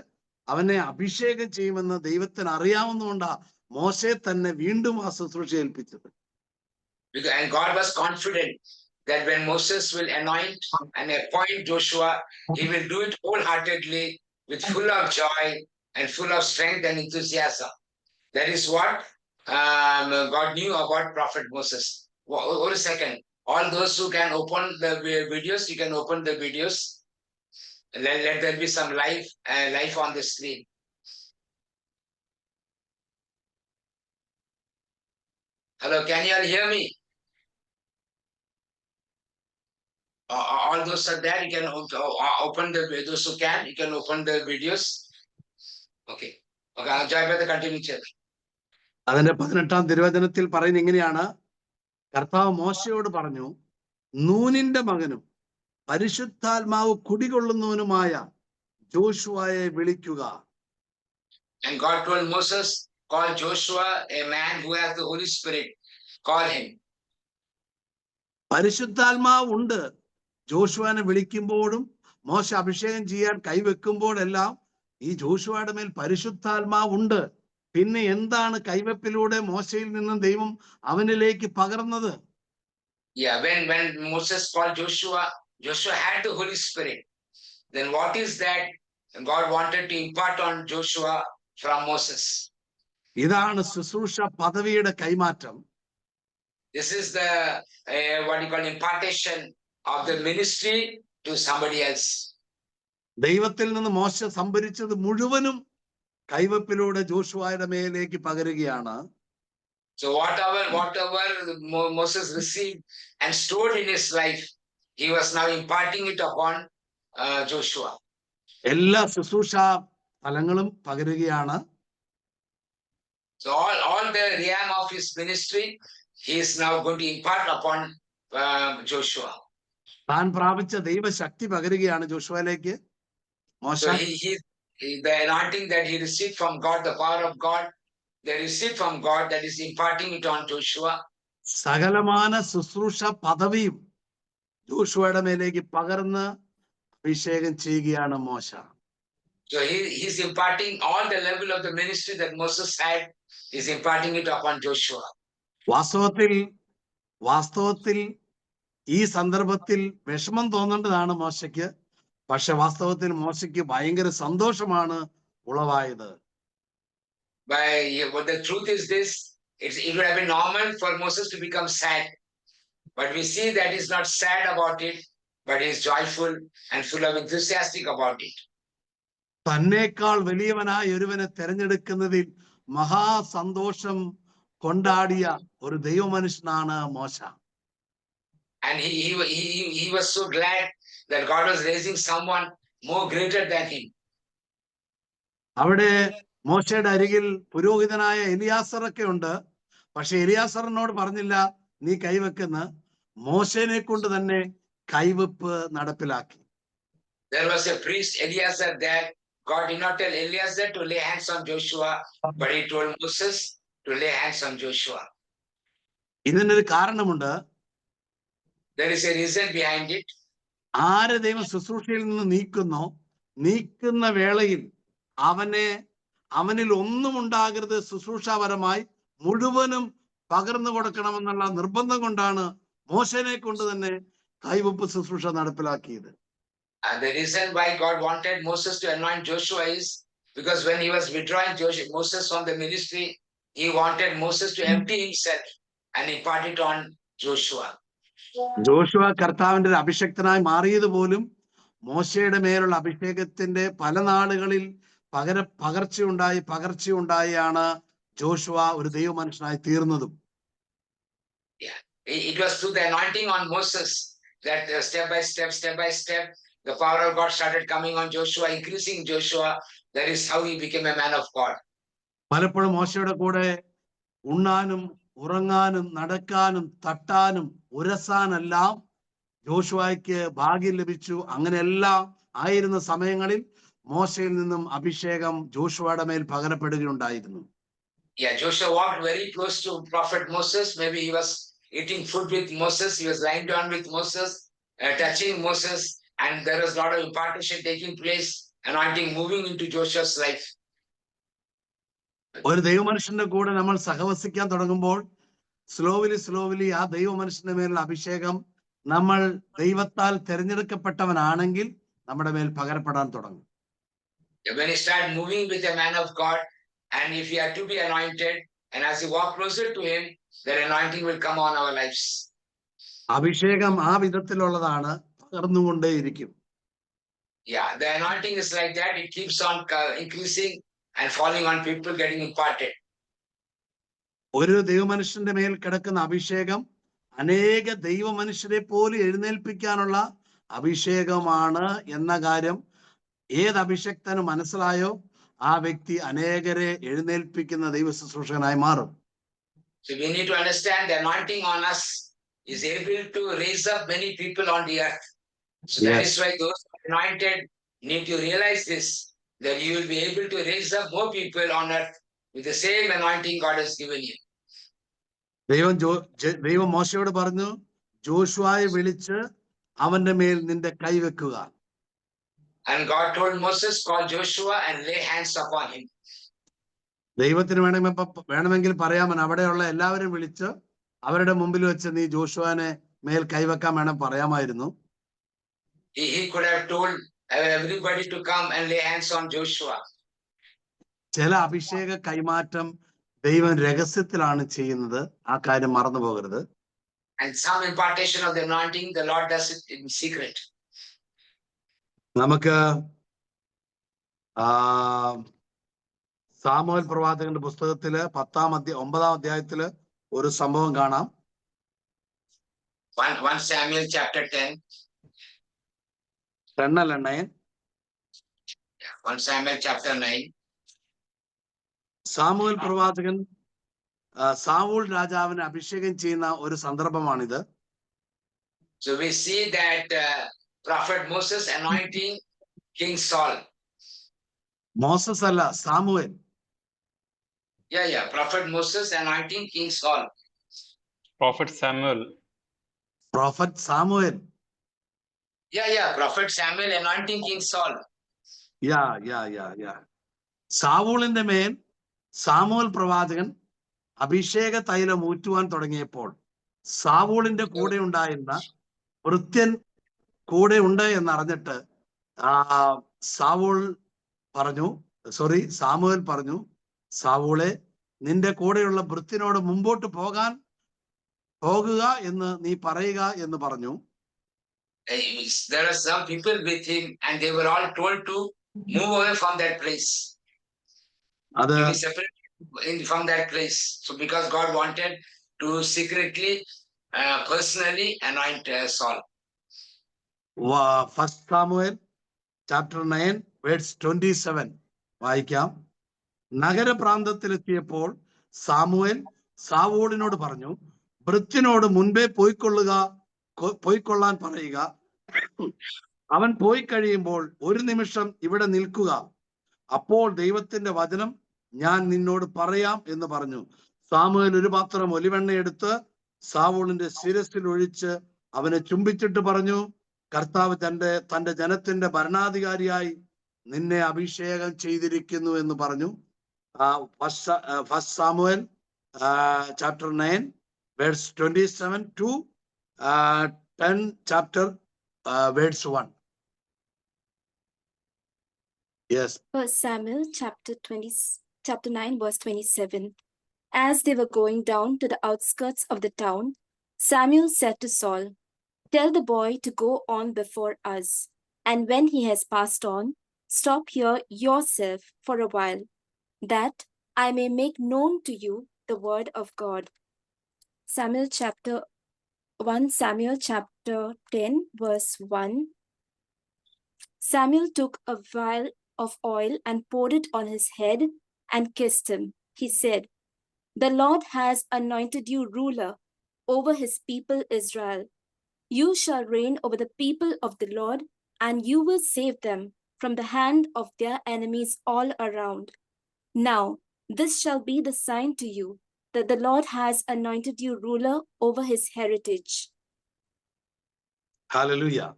അവനെ അഭിഷേകം ചെയ്യുമെന്ന് ദൈവത്തിന് അറിയാവുന്നതുകൊണ്ടാ മോശയെ തന്നെ വീണ്ടും ആ ശുശ്രൂഷ ഏൽപ്പിച്ചത്. And God was confident that when Moses will anoint and appoint Joshua, he will do it wholeheartedly, with full of joy and full of strength and enthusiasm. That is what God knew about Prophet Moses. Wait a second. All those who can open the videos, you can open the videos. Let there be some life on the screen. Hello, can you all hear me? All those are there. You can open those who can. You can open the videos. Okay. Okay. Joy brother, continue, church. അതിന്റെ 18-ാം തിരുവചനത്തിൽ പറയുന്നത് ഇങ്ങനെയാണ്. കർത്താവ് മോശയോട് പറഞ്ഞു, നൂനിന്റെ മകനും പരിശുദ്ധാത്മാവ് കുടികൊള്ളുന്നവനുമായ ജോഷുവയെ വിളിക്കുക. And God told Moses, call Joshua, a man who has the Holy Spirit. Call him. പരിശുദ്ധാത്മാവ് ഉണ്ട്. ജോഷുവനെ വിളിക്കുമ്പോഴും മോശ അഭിഷേകം ചെയ്യാൻ കൈവെക്കുമ്പോഴെല്ലാം ഈ ജോഷുവയുടെ മേൽ പരിശുദ്ധാത്മാവുണ്ട്. പിന്നെ എന്താണ് കൈവെപ്പിലൂടെ മോശയിൽ നിന്നും ദൈവം അവനിലേക്ക് പകർന്നത്? Yeah, when Moses called Joshua, Joshua had the Holy Spirit. Then what is that God wanted to impart on Joshua from Moses? ഇതാണ് ശുശ്രൂഷ പദവിയുടെ കൈമാറ്റം. This is the what you call impartation of the ministry to somebody else. ദൈവത്തിൽ നിന്ന് മോശ സംഭരിച്ചത് മുഴുവനും കൈവപ്പിലൂടെ ജോഷുവയുടെ മേലേക്ക് പകരുകയാണ്. So whatever Moses received and stored in his life, he was now imparting it upon Joshua. എല്ലാ ശുശ്രൂഷ ഫലങ്ങളും പകരുകയാണ്. So all the realm of his ministry, he is now going to impart upon Joshua. താൻ പ്രാപിച്ച ദൈവശക്തി പകരുകയാണ് ജോഷുവയിലേക്ക്. മോശ the anointing that he received from God, the power of God, they received from God, that is imparting it on Joshua. സകലമാന ശുശ്രൂഷ പദവിയും ജോഷുവയുടെ മേലേക്ക് പകർന്ന് അഭിഷേകം ചെയ്യുകയാണ് മോശ. So he's imparting all the level of the ministry that Moses had, he's imparting it upon Joshua. വാസ്തവത്തിൽ ഈ സന്ദർഭത്തിൽ വിഷമം തോന്നേണ്ടതാണ് മോശയ്ക്ക്. പക്ഷെ വാസ്തവത്തിൽ മോശയ്ക്ക് ഭയങ്കര സന്തോഷമാണ് ഉളവായത്. But the truth is this, it would have been normal for Moses to become sad. But we see that he's not sad about it, but he's joyful and full of enthusiastic about it. തന്നേക്കാൾ വലിയവനായ ഒരുവനെ തെരഞ്ഞെടുക്കുന്നതിൽ മഹാസന്തോഷം കൊണ്ടാടിയ ഒരു ദൈവമനുഷ്യനാണ് മോശ. And he was so glad that God was raising someone more greater than him. അവിടെ മോശയുടെ അരികിൽ പുരോഹിതനായ എലിയാസറൊക്കെ ഉണ്ട്. പക്ഷെ എലിയാസറിനോട് പറഞ്ഞില്ല നീ കൈവെക്കുന്ന. മോശനെ കൊണ്ട് തന്നെ കൈവെപ്പ് നടപ്പിലാക്കി. There was a priest Eleazar there. God did not tell Eleazar to lay hands on Joshua, but he told Moses to lay hands on Joshua. ഇതിനൊരു കാരണമുണ്ട്. There is a reason behind it. ആരെ ദൈവം ശുശ്രൂഷയിൽ നിന്ന് നീക്കുന്ന വേളയിൽ അവനിൽ ഒന്നും ഉണ്ടാകരുത്, ശുശ്രൂഷാപരമായി മുഴുവനും പകർന്നു കൊടുക്കണമെന്നുള്ള നിർബന്ധം കൊണ്ടാണ് മോശനെ കൊണ്ട് തന്നെ കൈവെപ്പ് ശുശ്രൂഷ നടപ്പിലാക്കിയത്. And the reason why God wanted Moses to anoint Joshua is because when he was withdrawing Moses from the ministry, he wanted Moses to empty himself and impart it on Joshua. Joshua കർത്താവിന്റെ ഒരു അഭിഷക്തനായി മാറിയത് പോലും മോശയുടെ മേലുള്ള അഭിഷേകത്തിന്റെ പല നാളുകളിൽ പകർച്ചയുണ്ടായാണ് Joshua ഒരു ദൈവ മനുഷ്യനായി തീർന്നതും. It was through the anointing on Moses that step by step, the power of God started coming on Joshua, increasing Joshua. That is how he became a man of God. പലപ്പോഴും മോശയുടെ കൂടെ ഉണ്ണാനും ഉറങ്ങാനും നടക്കാനും തട്ടാനും ഉരസാനെല്ലാം ജോഷുവയ്ക്ക് ഭാഗ്യം ലഭിച്ചു. അങ്ങനെയെല്ലാം ആയിരുന്ന സമയങ്ങളിൽ മോശയിൽ നിന്നും അഭിഷേകം ജോഷുവയുടെ മേൽ പകരപ്പെടുകയുണ്ടായിരുന്നു. Yeah, Joshua walked very close to Prophet Moses. Maybe he was eating food with Moses. He was lying down with Moses, touching Moses, and there was a lot of impartation taking place, anointing moving into Joshua's life. ഒരു ദൈവമനുഷ്യന്റെ കൂടെ നമ്മൾ സഹവസിക്കാൻ തുടങ്ങുമ്പോൾ slowly ആ ദൈവമനുഷ്യന്റെ മേലുള്ള അഭിഷേകം നമ്മൾ ദൈവത്താൽ തിരഞ്ഞെടുക്കപ്പെട്ടവനാണെങ്കിൽ നമ്മുടെ മേൽ പകരപ്പെടാൻ തുടങ്ങും. When you start moving with a man of God, and if you are to be anointed, and as you walk closer to him, that anointing will come on our lives. അഭിഷേകം ആ വിധത്തിലുള്ളതാണ്, പകർന്നുകൊണ്ടേയിരിക്കും. Yeah, the anointing is like that. It keeps on increasing and falling on people, getting imparted. ഒരു ദൈവമനുഷ്യന്റെ മേൽ കിടക്കുന്ന അഭിഷേകം അനേക ദൈവമനുഷ്യരെ പോലും എഴുന്നേൽപ്പിക്കാനുള്ള അഭിഷേകമാണ് എന്ന കാര്യം ഏത് അഭിഷക്തന് മനസ്സിലായോ ആ വ്യക്തി അനേകരെ എഴുന്നേൽപ്പിക്കുന്ന ദൈവ ശുശ്രൂഷകനായി മാറും. So we need to understand the anointing on us is able to raise up many people on the earth. So that is why those anointed need to realize this, that you will be able to raise up more people on earth with the same anointing God has given you. ദൈവം മോശയോട് പറഞ്ഞു, ജോഷുവയെ വിളിച്ച് അവന്റെ മേൽ നിന്റെ കൈവെക്കുക. And God told Moses, call Joshua and lay hands upon him. ദൈവത്തിന് വേണമെങ്കിൽ പറയാമൻ അവിടെയുള്ള എല്ലാവരും വിളിച്ച് അവരുടെ മുമ്പിൽ വെച്ച് നീ ജോഷുവനെ മേൽ കൈവെക്കാൻ വേണം പറയാമായിരുന്നു. He could have told everybody to come and lay hands on Joshua. ചില അഭിഷേക കൈമാറ്റം ദൈവം രഹസ്യത്തിലാണ് ചെയ്യുന്നത്, ആ കാര്യം മറന്നു പോകരുത്. And some impartation of the anointing, the Lord does it in secret. നമുക്ക് സാമുവേൽ പ്രവാചകന്റെ പുസ്തകത്തില് 9-ാം അധ്യായത്തില് ഒരു സംഭവം കാണാം. 1 Samuel chapter 10. 9. 1 Samuel chapter 9. Samuel പ്രവാചകൻ സാവൂൾ രാജാവിനെ അഭിഷേകം ചെയ്യുന്ന ഒരു സന്ദർഭമാണിത്. So we see that Prophet Moses anointing King Saul. Moses അല്ല, Samuel. Yeah. Prophet Moses anointing King Saul. Prophet Samuel. Prophet Samuel. Prophet Samuel anointing King Saul. സാവൂളിന്റെ മേൽ Samuel പ്രവാചകൻ അഭിഷേക തൈലം ഊറ്റുവാൻ തുടങ്ങിയപ്പോൾ സാവൂളിന്റെ കൂടെ ഉണ്ടായിരുന്ന ഭൃത്യൻ കൂടെ ഉണ്ട് എന്നറിഞ്ഞിട്ട് സാമുവൽ പറഞ്ഞു, സാവൂളെ, നിന്റെ കൂടെയുള്ള ഭൃത്യനോട് മുമ്പോട്ട് പോകുക എന്ന് നീ പറയുക എന്ന് പറഞ്ഞു. There are some people with him and they were all told to move away from that place. To be separated from that place. So because God wanted to secretly, personally anoint Saul. 1 Samuel chapter 9 verse 27 വായിക്കാം. നഗരപ്രാന്തത്തിലെത്തിയപ്പോൾ Samuel സാവൂളിനോട് പറഞ്ഞു, ഭൃത്യനോട് മുൻപേ പോയിക്കൊള്ളാൻ പറയുക. അവൻ പോയി കഴിയുമ്പോൾ ഒരു നിമിഷം ഇവിടെ നിൽക്കുക. അപ്പോൾ ദൈവത്തിന്റെ വചനം ഞാൻ നിന്നോട് പറയാം എന്ന് പറഞ്ഞു. സാമുവേൽ ഒരു പാത്രം ഒലിവെണ്ണ എടുത്ത് സാവൂളിന്റെ ശിരസിൽ ഒഴിച്ച് അവനെ ചുംബിച്ചിട്ട് പറഞ്ഞു, കർത്താവ് തന്റെ ജനത്തിന്റെ ഭരണാധികാരിയായി നിന്നെ അഭിഷേകം ചെയ്തിരിക്കുന്നു എന്ന് പറഞ്ഞു. First Samuel chapter 9 verse 27 to 10 chapter verse 1. Yes. First Samuel chapter 9 verse 27. As they were going down to the outskirts of the town, Samuel said to Saul, "Tell the boy to go on before us, and when he has passed on, stop here yourself for a while, that I may make known to you the word of God." 1 Samuel chapter 10 verse 1. Samuel took a vial of oil and poured it on his head and kissed him. He said, "The Lord has anointed you ruler over his people Israel. You shall reign over the people of the Lord, and you will save them from the hand of their enemies all around. Now, this shall be the sign to you that the Lord has anointed you ruler over his heritage." Hallelujah.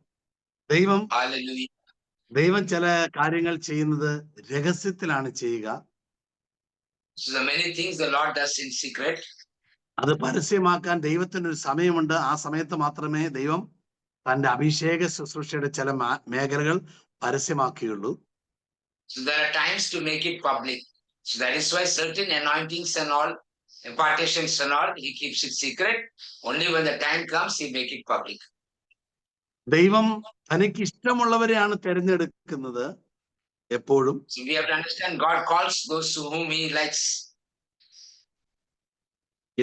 ദൈവം ചില കാര്യങ്ങൾ ചെയ്യുന്നത് രഹസ്യത്തിലാണ് ചെയ്യുക. So the many things the Lord does in secret. അത് പരസ്യമാക്കാൻ ദൈവത്തിന് ഒരു സമയമുണ്ട്. ആ സമയത്ത് മാത്രമേ ദൈവം തന്റെ അഭിഷേക ശുശ്രൂഷയുടെ ചില മേഖലകൾ പരസ്യമാക്കുകയുള്ളൂ. So there are times to make it public. So that is why certain anointings and all, impartations and all, he keeps it secret. Only when the time comes, he make it public. ദൈവം തനിക്ക് ഇഷ്ടമുള്ളവരെയാണ് തിരഞ്ഞെടുക്കുന്നത് എപ്പോഴും. So we have to understand God calls those to whom he likes.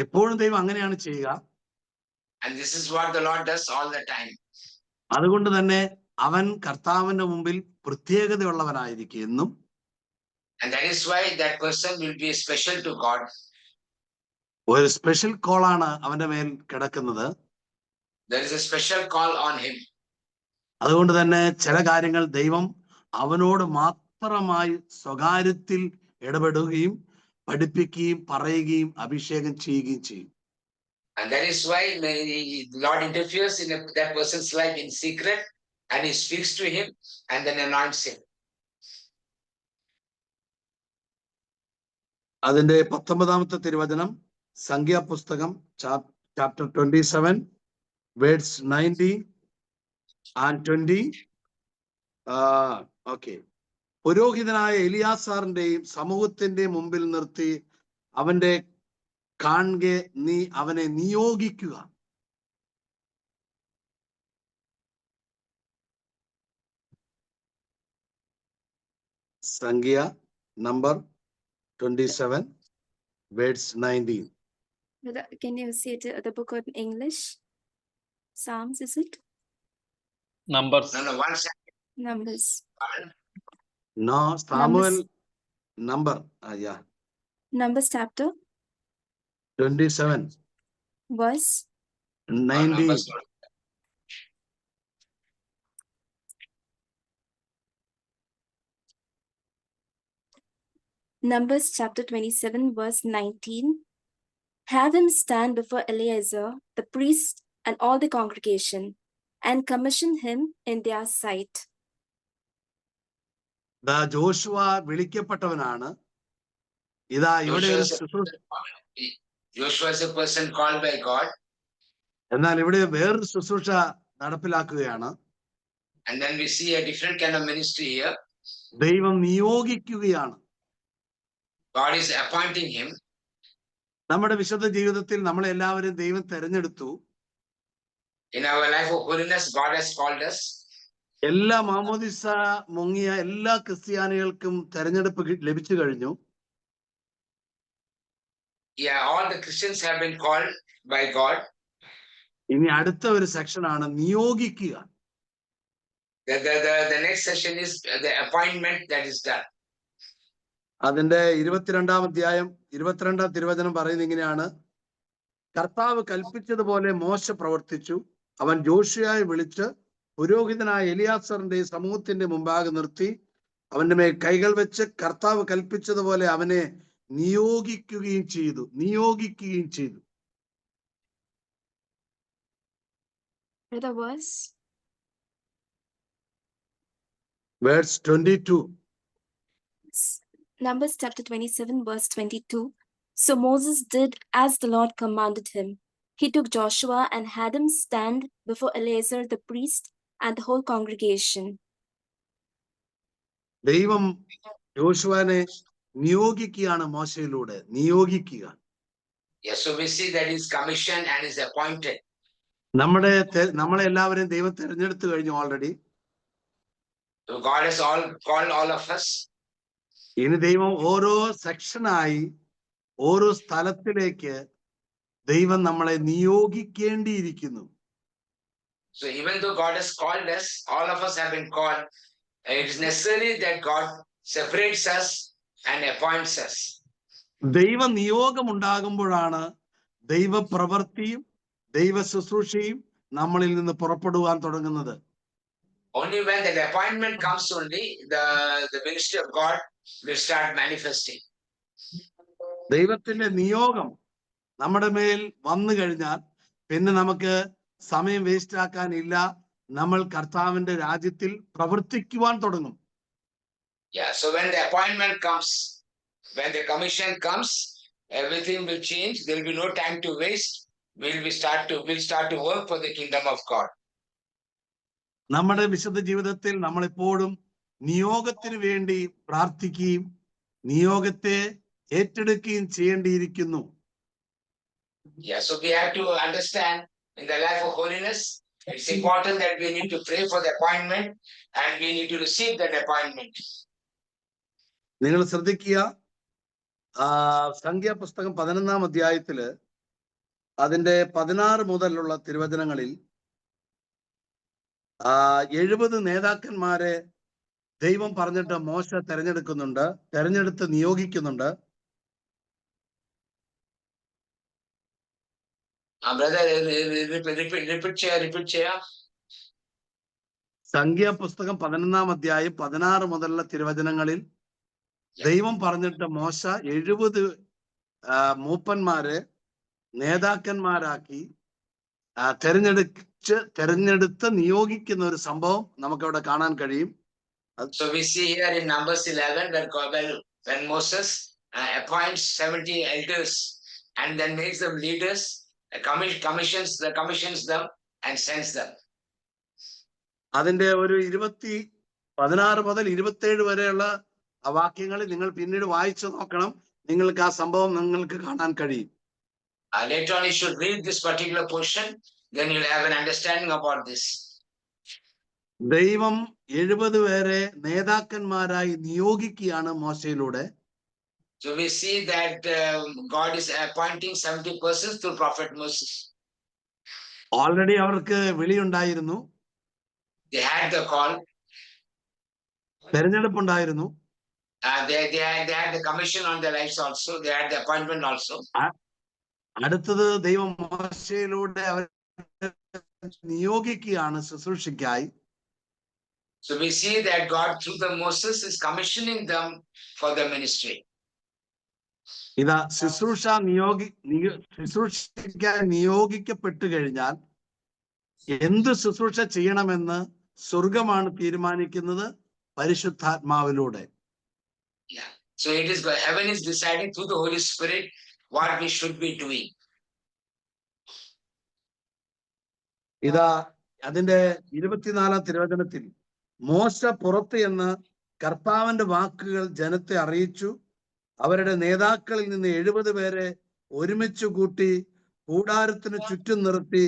എപ്പോഴും ദൈവം അങ്ങനെയാണ് ചെയ്യുക. And this is what the Lord does all the time. അതുകൊണ്ട് തന്നെ അവൻ കർത്താവിന്റെ മുമ്പിൽ പ്രത്യേകതയുള്ളവനായിരിക്കും എന്നും. And that is why that person will be special to God. ഒരു സ്പെഷ്യൽ കോളാണ് അവന്റെ മേൽ കിടക്കുന്നത്. There is a special call on him. അതുകൊണ്ട് തന്നെ ചില കാര്യങ്ങൾ ദൈവം അവനോട് മാത്രമായി സ്വകാര്യത്തിൽ ഇടപെടുകയും പഠിപ്പിക്കുകയും പറയുകയും അഭിഷേകം ചെയ്യുകയും ചെയ്യും. And that is why the Lord interferes in that person's life in secret, and he speaks to him and then anoints him. അതിന്റെ 19ാമത്തെ തിരുവചനം സംഖ്യാപുസ്തകം chapter 27 verse 19 and 20. Okay. പുരോഹിതനായ എലിയാസാറിന്റെയും സമൂഹത്തിന്റെയും മുമ്പിൽ നിർത്തി അവന്റെ കാണെ നീ അവനെ നിയോഗിക്കുക. സംഖ്യ number 27 verse 19. Can you see it, the book in English? Psalms, is it? Numbers. No, one second. Numbers. No, Samuel number. Yeah. Numbers chapter 27 verse 19. Numbers chapter 27 verse 19. Have him stand before Eleazar the priest and all the congregation, and commission him in their sight. Joshua വിളിക്കപ്പെട്ടവനാണ്. ഇതാ ഇവിടെ ഒരു ശുശ്രൂഷ, Joshua is a person called by God. എന്നാൽ ഇവിടെ വേറൊരു ശുശ്രൂഷ നടപ്പിലാക്കുകയാണ്. And then we see a different kind of ministry here. ദൈവം നിയോഗിക്കുകയാണ്. God is appointing him. നമ്മുടെ വിശുദ്ധ ജീവിതത്തിൽ നമ്മളെല്ലാവരും ദൈവം തെരഞ്ഞെടുത്തു. In our life of holiness, God has called us. എല്ലാ മാമോദിസ മുങ്ങിയ എല്ലാ ക്രിസ്ത്യാനികൾക്കും തെരഞ്ഞെടുപ്പ് ലഭിച്ചു കഴിഞ്ഞു. Yeah, all the Christians have been called by God. ഇനി അടുത്ത ഒരു സെക്ഷനാണ് നിയോഗിക്കുക. The next session is the appointment that is done. അതിന്റെ 22-ാം അധ്യായം 22-ാം തിരുവചനം പറയുന്നത് ഇങ്ങനെയാണ്: കർത്താവ് കൽപ്പിച്ചതുപോലെ മോശ പ്രവർത്തിച്ചു. അവൻ ജോഷുവയെ വിളിച്ച് പുരോഹിതനായ എലിയാസറിന്റെ സമൂഹത്തിന്റെ മുമ്പാകെ നിർത്തി അവന്റെ മേൽ കൈകൾ വെച്ച് കർത്താവ് കൽപ്പിച്ചതുപോലെ അവനെ നിയോഗിക്കുകയും ചെയ്തു. The verse. Verse 22. Numbers chapter 27, verse 22. So Moses did as the Lord commanded him. He took Joshua and had him stand before Eleazar the priest and the whole congregation. ദൈവം യോശുവനെ നിയോഗിക്കുകയാണ്. മോശയിലൂടെ നിയോഗിക്കുക. Yes, so we see that he's commissioned and is appointed. നമ്മളെ എല്ലാവരെയും ദൈവം തെരഞ്ഞെടുത്തു കഴിഞ്ഞു already. So God has called all of us. ഇനി ദൈവം ഓരോ സെക്ഷനായി ഓരോ സ്ഥലത്തിലേക്ക് ദൈവം നമ്മളെ നിയോഗിക്കേണ്ടിയിരിക്കുന്നു. So even though God has called us, all of us have been called. It is necessary that God separates us and appoints us. ദൈവ നിയോഗം ഉണ്ടാകുമ്പോഴാണ് ദൈവപ്രവൃത്തിയും ദൈവ ശുശ്രൂഷയും നമ്മളിൽ നിന്ന് പുറപ്പെടുവാൻ തുടങ്ങുന്നത്. Only when that appointment comes only, the ministry of God will start manifesting. ദൈവത്തിന്റെ നിയോഗം നമ്മുടെ മേൽ വന്നു കഴിഞ്ഞാൽ പിന്നെ നമുക്ക് സമയം വേസ്റ്റ് ആക്കാനില്ല. നമ്മൾ കർത്താവിന്റെ രാജ്യത്തിൽ പ്രവർത്തിക്കുവാൻ തുടങ്ങും. Yeah, so when the appointment comes, when the commission comes, everything will change. There will be no time to waste. We'll start to work for the kingdom of God. നമ്മുടെ വിശുദ്ധ ജീവിതത്തിൽ നമ്മളെപ്പോഴും നിയോഗത്തിന് വേണ്ടി പ്രാർത്ഥിക്കുകയും നിയോഗത്തെ ഏറ്റെടുക്കുകയും ചെയ്യേണ്ടിയിരിക്കുന്നു. Yeah, so we have to understand in the life of holiness, it's important that we need to pray for the appointment and we need to receive that appointment. നിങ്ങൾ ശ്രദ്ധിക്കുക, സംഖ്യാപുസ്തകം 11-ാം അധ്യായത്തില് അതിന്റെ 16 മുതലുള്ള തിരുവചനങ്ങളിൽ 70 നേതാക്കന്മാരെ ദൈവം പറഞ്ഞിട്ട് മോശ തെരഞ്ഞെടുത്ത് നിയോഗിക്കുന്നുണ്ട്. Brother, repeat chair. സംഖ്യാപുസ്തകം 11-ാം അധ്യായം 16 മുതലുള്ള തിരുവചനങ്ങളിൽ ദൈവം പറഞ്ഞിട്ട് മോശ 70 മൂപ്പന്മാരെ നേതാക്കന്മാരാക്കി തെരഞ്ഞെടുത്ത് നിയോഗിക്കുന്ന ഒരു സംഭവം നമുക്കവിടെ കാണാൻ കഴിയും. So we see here in Numbers 11 that when Moses appoints 70 elders and then makes them leaders, commissions them and sends them. അതിന്റെ ഒരു 16 മുതൽ 27 വരെയുള്ള വാക്യങ്ങൾ നിങ്ങൾ പിന്നീട് വായിച്ചു നോക്കണം. നിങ്ങൾക്ക് ആ സംഭവം നിങ്ങൾക്ക് കാണാൻ കഴിയും. Later on you should read this particular portion, then you'll have an understanding about this. ദൈവം 70 പേരെ നേതാക്കന്മാരായി നിയോഗിക്കുകയാണ് മോശയിലൂടെ. So we see that God is appointing 70 persons through Prophet Moses. Already അവർക്ക് വിളിയുണ്ടായിരുന്നു, They had the call, തെരഞ്ഞെടുപ്പുണ്ടായിരുന്നു, they had the commission on their lives also, they had the appointment also. അടുത്തത് ദൈവം മോശയിലൂടെ അവരെ നിയോഗിക്കുകയാണ് ശുശ്രൂഷയ്ക്കായി. So we see that God through the Moses is commissioning them for the ministry. ഇതാ ശുശ്രൂഷയ്ക്കായി നിയോഗിക്കപ്പെട്ടു കഴിഞ്ഞാൽ എന്ത് ശുശ്രൂഷ ചെയ്യണമെന്ന് സ്വർഗമാണ് തീരുമാനിക്കുന്നത് പരിശുദ്ധാത്മാവിലൂടെ. Yeah. So it is heaven is deciding through the Holy Spirit what we should be doing. ഇതാ അതിന്റെ 24-ാം തിരുവചനത്തിൽ മോശ പുറത്ത് എന്ന് കർത്താവിന്റെ വാക്കുകൾ ജനത്തെ അറിയിച്ചു. അവരുടെ നേതാക്കളിൽ നിന്ന് 70 പേരെ ഒരുമിച്ച് കൂട്ടി കൂടാരത്തിന് ചുറ്റും നിർത്തി.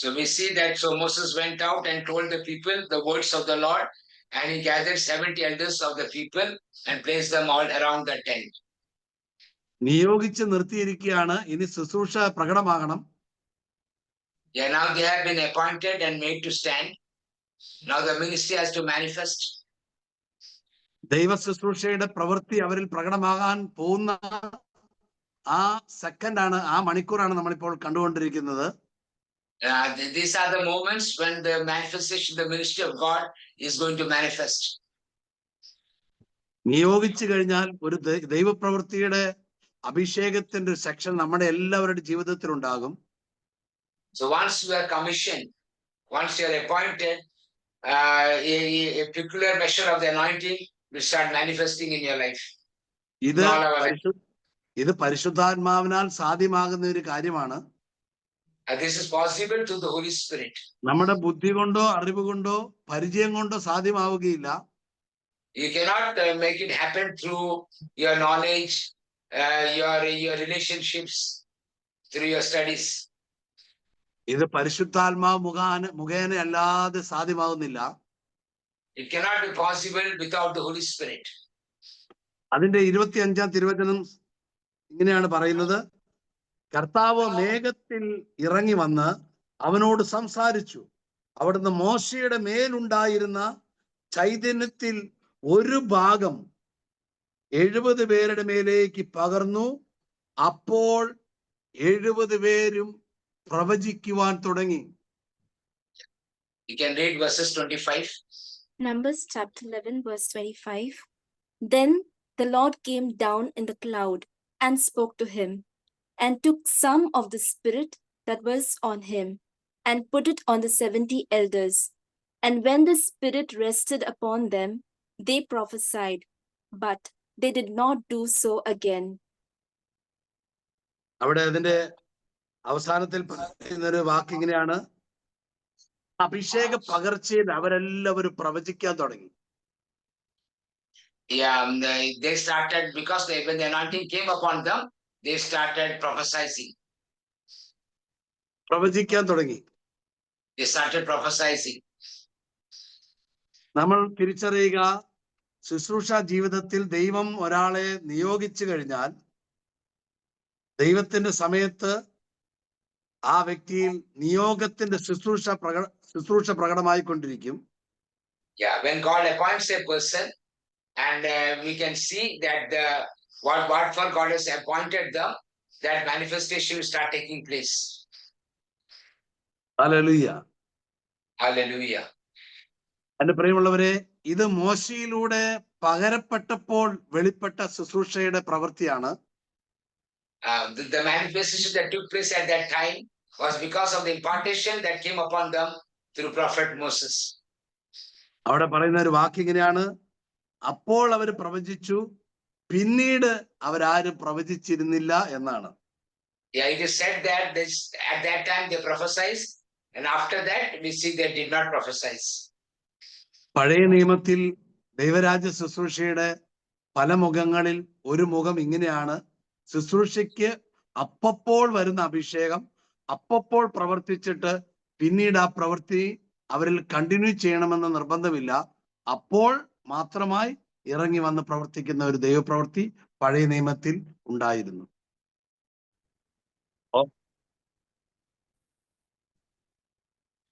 So we see that so Moses went out and told the people the words of the Lord, and he gathered 70 elders of the people and placed them all around the tent. നിയോഗിച്ച് നിർത്തിയിരിക്കുകയാണ്. ഇനി ശുശ്രൂഷ പ്രകടമാകണം. Yeah, now they have been appointed and made to stand. Now the ministry has to manifest. ദൈവ ശുശ്രൂഷയുടെ പ്രവൃത്തി അവരിൽ പ്രകടമാകാൻ പോകുന്ന ആ സെക്കൻഡാണ്, ആ മണിക്കൂറാണ് നമ്മളിപ്പോൾ കണ്ടുകൊണ്ടിരിക്കുന്നത്. These are the moments when the manifestation, the ministry of God is going to manifest. നിയോഗിച്ചു കഴിഞ്ഞാൽ ഒരു ദൈവപ്രവൃത്തിയുടെ അഭിഷേകത്തിന്റെ ഒരു സെക്ഷൻ നമ്മുടെ എല്ലാവരുടെ ജീവിതത്തിൽ ഉണ്ടാകും. So once you are commissioned, once you are appointed, a peculiar measure of the anointing will start manifesting in your life. ഇത് പരിശുദ്ധാത്മാവിനാൽ സാധ്യമാകുന്ന ഒരു കാര്യമാണ്. This is possible through the Holy Spirit. നമ്മുടെ ബുദ്ധി കൊണ്ടോ അറിവ് കൊണ്ടോ പരിചയം കൊണ്ടോ സാധ്യമാവുകയില്ല. You cannot make it happen through your knowledge, your relationships, through your studies. ഇത് പരിശുദ്ധാത്മാവ് മുഖേന അല്ലാതെ സാധ്യമാകുന്നില്ല. It cannot be possible without the Holy Spirit. അതിന്റെ 25-ാം തിരുവചനം ഇങ്ങനെയാണ് പറയുന്നത്. കർത്താവ് മേഘത്തിൽ ഇറങ്ങി വന്ന് അവനോട് സംസാരിച്ചു. അവിടുന്ന് മോശയുടെ മേലുണ്ടായിരുന്ന ചൈതന്യത്തിൽ ഒരു ഭാഗം 70 പേരുടെ മേലേക്ക് പകർന്നു. അപ്പോൾ 70 പേരും പ്രവചിക്കുവാൻ തുടങ്ങി. You can read verses 25. Numbers chapter 11 verse 25. Then the Lord came down in the cloud and spoke to him, and took some of the spirit that was on him, and put it on the 70 elders. And when the spirit rested upon them, they prophesied, but they did not do so again. അവിടെ അതിന്റെ അവസാനത്തിൽ പറയുന്ന ഒരു വാക്ക് ഇങ്ങനെയാണ്. അഭിഷേക പകർച്ചയിൽ അവരെല്ലാവരും പ്രവചിക്കാൻ തുടങ്ങി. Yeah, they started because when the anointing came upon them, they started prophesying. പ്രവചിക്കാൻ തുടങ്ങി. They started prophesying. നമ്മൾ തിരിച്ചറിയുക, ശുശ്രൂഷ ജീവിതത്തിൽ ദൈവം ഒരാളെ നിയോഗിച്ചു കഴിഞ്ഞാൽ ദൈവത്തിന്റെ സമയത്ത് ആ വ്യക്തിയിൽ നിയോഗത്തിന്റെ ശുശ്രൂഷ പ്രകടമായിക്കൊണ്ടിരിക്കും. Yeah, when God appoints a person, and we can see that what for God has appointed them, that manifestation will start taking place. Hallelujah. Hallelujah. എന്റെ പ്രിയമുള്ളവരെ, ഇത് മോശയിലൂടെ പകരപ്പെട്ടപ്പോൾ വെളിപ്പെട്ട ശുശ്രൂഷയുടെ പ്രവൃത്തിയാണ്. The manifestation that took place at that time was because of the impartation that came upon them through prophet Moses. അവിടെ പറയുന്ന ഒരു വാക്ക് ഇങ്ങനെയാണ്. അപ്പോൾ അവർ പ്രവചിച്ചു, പിന്നീട് അവരാരും പ്രവചിച്ചിരുന്നില്ല എന്നാണ്. Yeah, it is said that at that time they prophesied, and after that we see they did not prophesy. പഴയ നിയമത്തിൽ ദൈവരാജ്യ ശുശ്രൂഷയുടെ പല മുഖങ്ങളിൽ ഒരു മുഖം ഇങ്ങനെയാണ്. ശുശ്രൂഷയ്ക്ക് അപ്പപ്പോൾ വരുന്ന അഭിഷേകം, അപ്പപ്പോൾ പ്രവർത്തിച്ചിട്ട് പിന്നീട് ആ പ്രവൃത്തി അവരിൽ കണ്ടിന്യൂ ചെയ്യണമെന്ന് നിർബന്ധമില്ല. അപ്പോൾ മാത്രമായി ഇറങ്ങി വന്ന് പ്രവർത്തിക്കുന്ന ഒരു ദൈവപ്രവൃത്തി പഴയ നിയമത്തിൽ ഉണ്ടായിരുന്നു.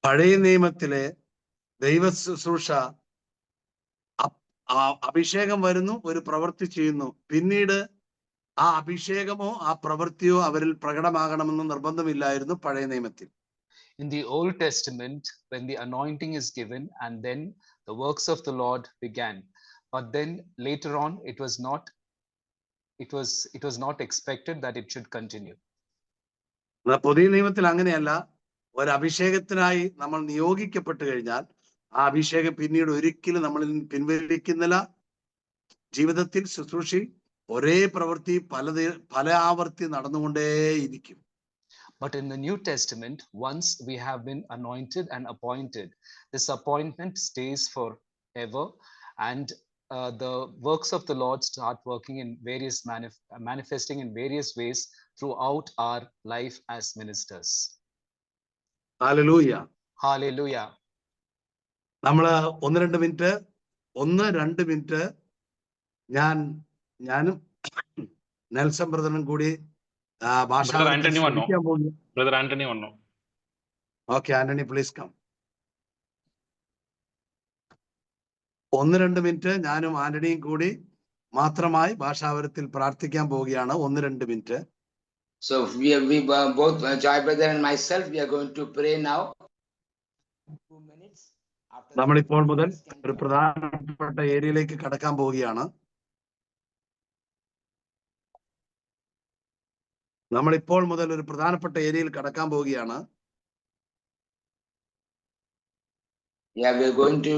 പഴയ നിയമത്തിലെ ദൈവ ശുശ്രൂഷ അഭിഷേകം വരുന്നു, ഒരു പ്രവൃത്തി ചെയ്യുന്നു, പിന്നീട് ആ അഭിഷേകമോ ആ പ്രവൃത്തിയോ അവരിൽ പ്രകടമാകണമെന്ന് നിർബന്ധമില്ലായിരുന്നു പഴയ നിയമത്തിൽ. In the Old Testament, when the anointing is given, and then the works of the Lord began, but then later on it was not expected that it should continue. എന്നാൽ പുതിയ നിയമത്തിൽ അങ്ങനെയല്ല. ഒരു അഭിഷേകത്തിനായി നമ്മൾ നിയോഗിക്കപ്പെട്ട് കഴിഞ്ഞാൽ ആ അഭിഷേകം പിന്നീട് ഒരിക്കലും നമ്മളിൽ നിന്ന് പിൻവലിക്കുന്നില്ല. ജീവിതത്തിൽ ശുശ്രൂഷയിൽ ഒരേ പ്രവൃത്തി പല ആവർത്തി നടന്നുകൊണ്ടേയിരിക്കും. But in the New Testament, once we have been anointed and appointed, this appointment stays forever, and the works of the Lord start working in various manifesting in various ways throughout our life as ministers. Hallelujah. Hallelujah. നമ്മള് 1-2 minute ഞാനും Nelson ബ്രദറും കൂടി ഭാഷ. Brother Antony വന്നു. Okay, Antony please come. 1-2 minute ഞാനും ആന്റണിയും കൂടി മാത്രമായി ഭാഷാവരത്തിൽ പ്രാർത്ഥിക്കാൻ പോവുകയാണ്. 1-2 minute. So we both Joy brother and myself, we are going to pray now. 2 minutes. നമ്മളിപ്പോൾ മുതൽ ഒരു പ്രധാനപ്പെട്ട ഏരിയയിലേക്ക് കടക്കാൻ പോവുകയാണ്. Yeah, we are going to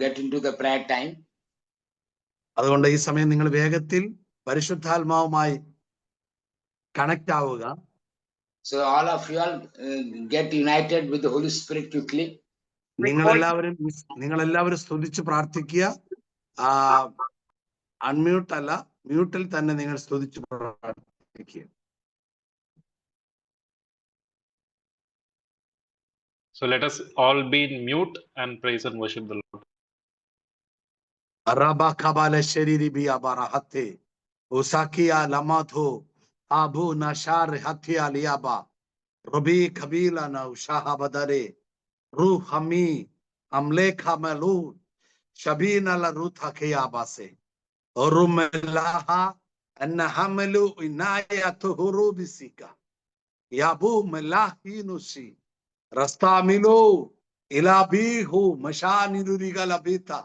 get into the prayer time. അതുകൊണ്ട് ഈ സമയം നിങ്ങൾ വേഗത്തിൽ പരിശുദ്ധാത്മാവുമായി കണക്ട് ആവുക. So all of you all get united with the Holy Spirit quickly. നിങ്ങളെല്ലാവരും സ്തുതിച്ച് പ്രാർത്ഥിക്കുക. അൺമ്യൂട്ട് അല്ല, മ്യൂട്ടിൽ തന്നെ നിങ്ങൾ സ്തുതിച്ച് പ്രാർത്ഥിക്കുക. So let us all be in mute and praise and worship the Lord. Araba kabala sheriri bi abarahate usakia lamatho abu nashar hatia liaba robi kabila na ushahabadare ruhami amlekha malu shabina la ruthake abase orumelaha anahamalu inayatu hurubisika yabu melahi nusi rastamilo ilabihu mashaniruriga labita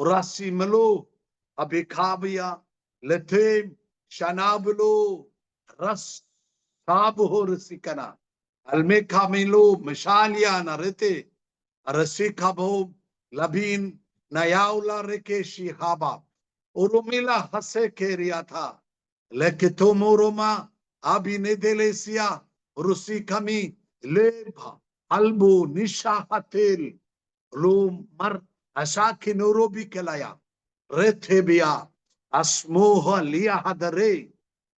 urasi malo abikhabia letem shanablo ras sabuho risikana almekhamilo mashalia narete rasikabo labin nayaula rekeshi haba urumila hase keriatha lekitomoroma abinedelesia rusikami leba albu nishahatel lum mar Ashaki Norobi Kelaya Retebia Asmoha Lia Hadare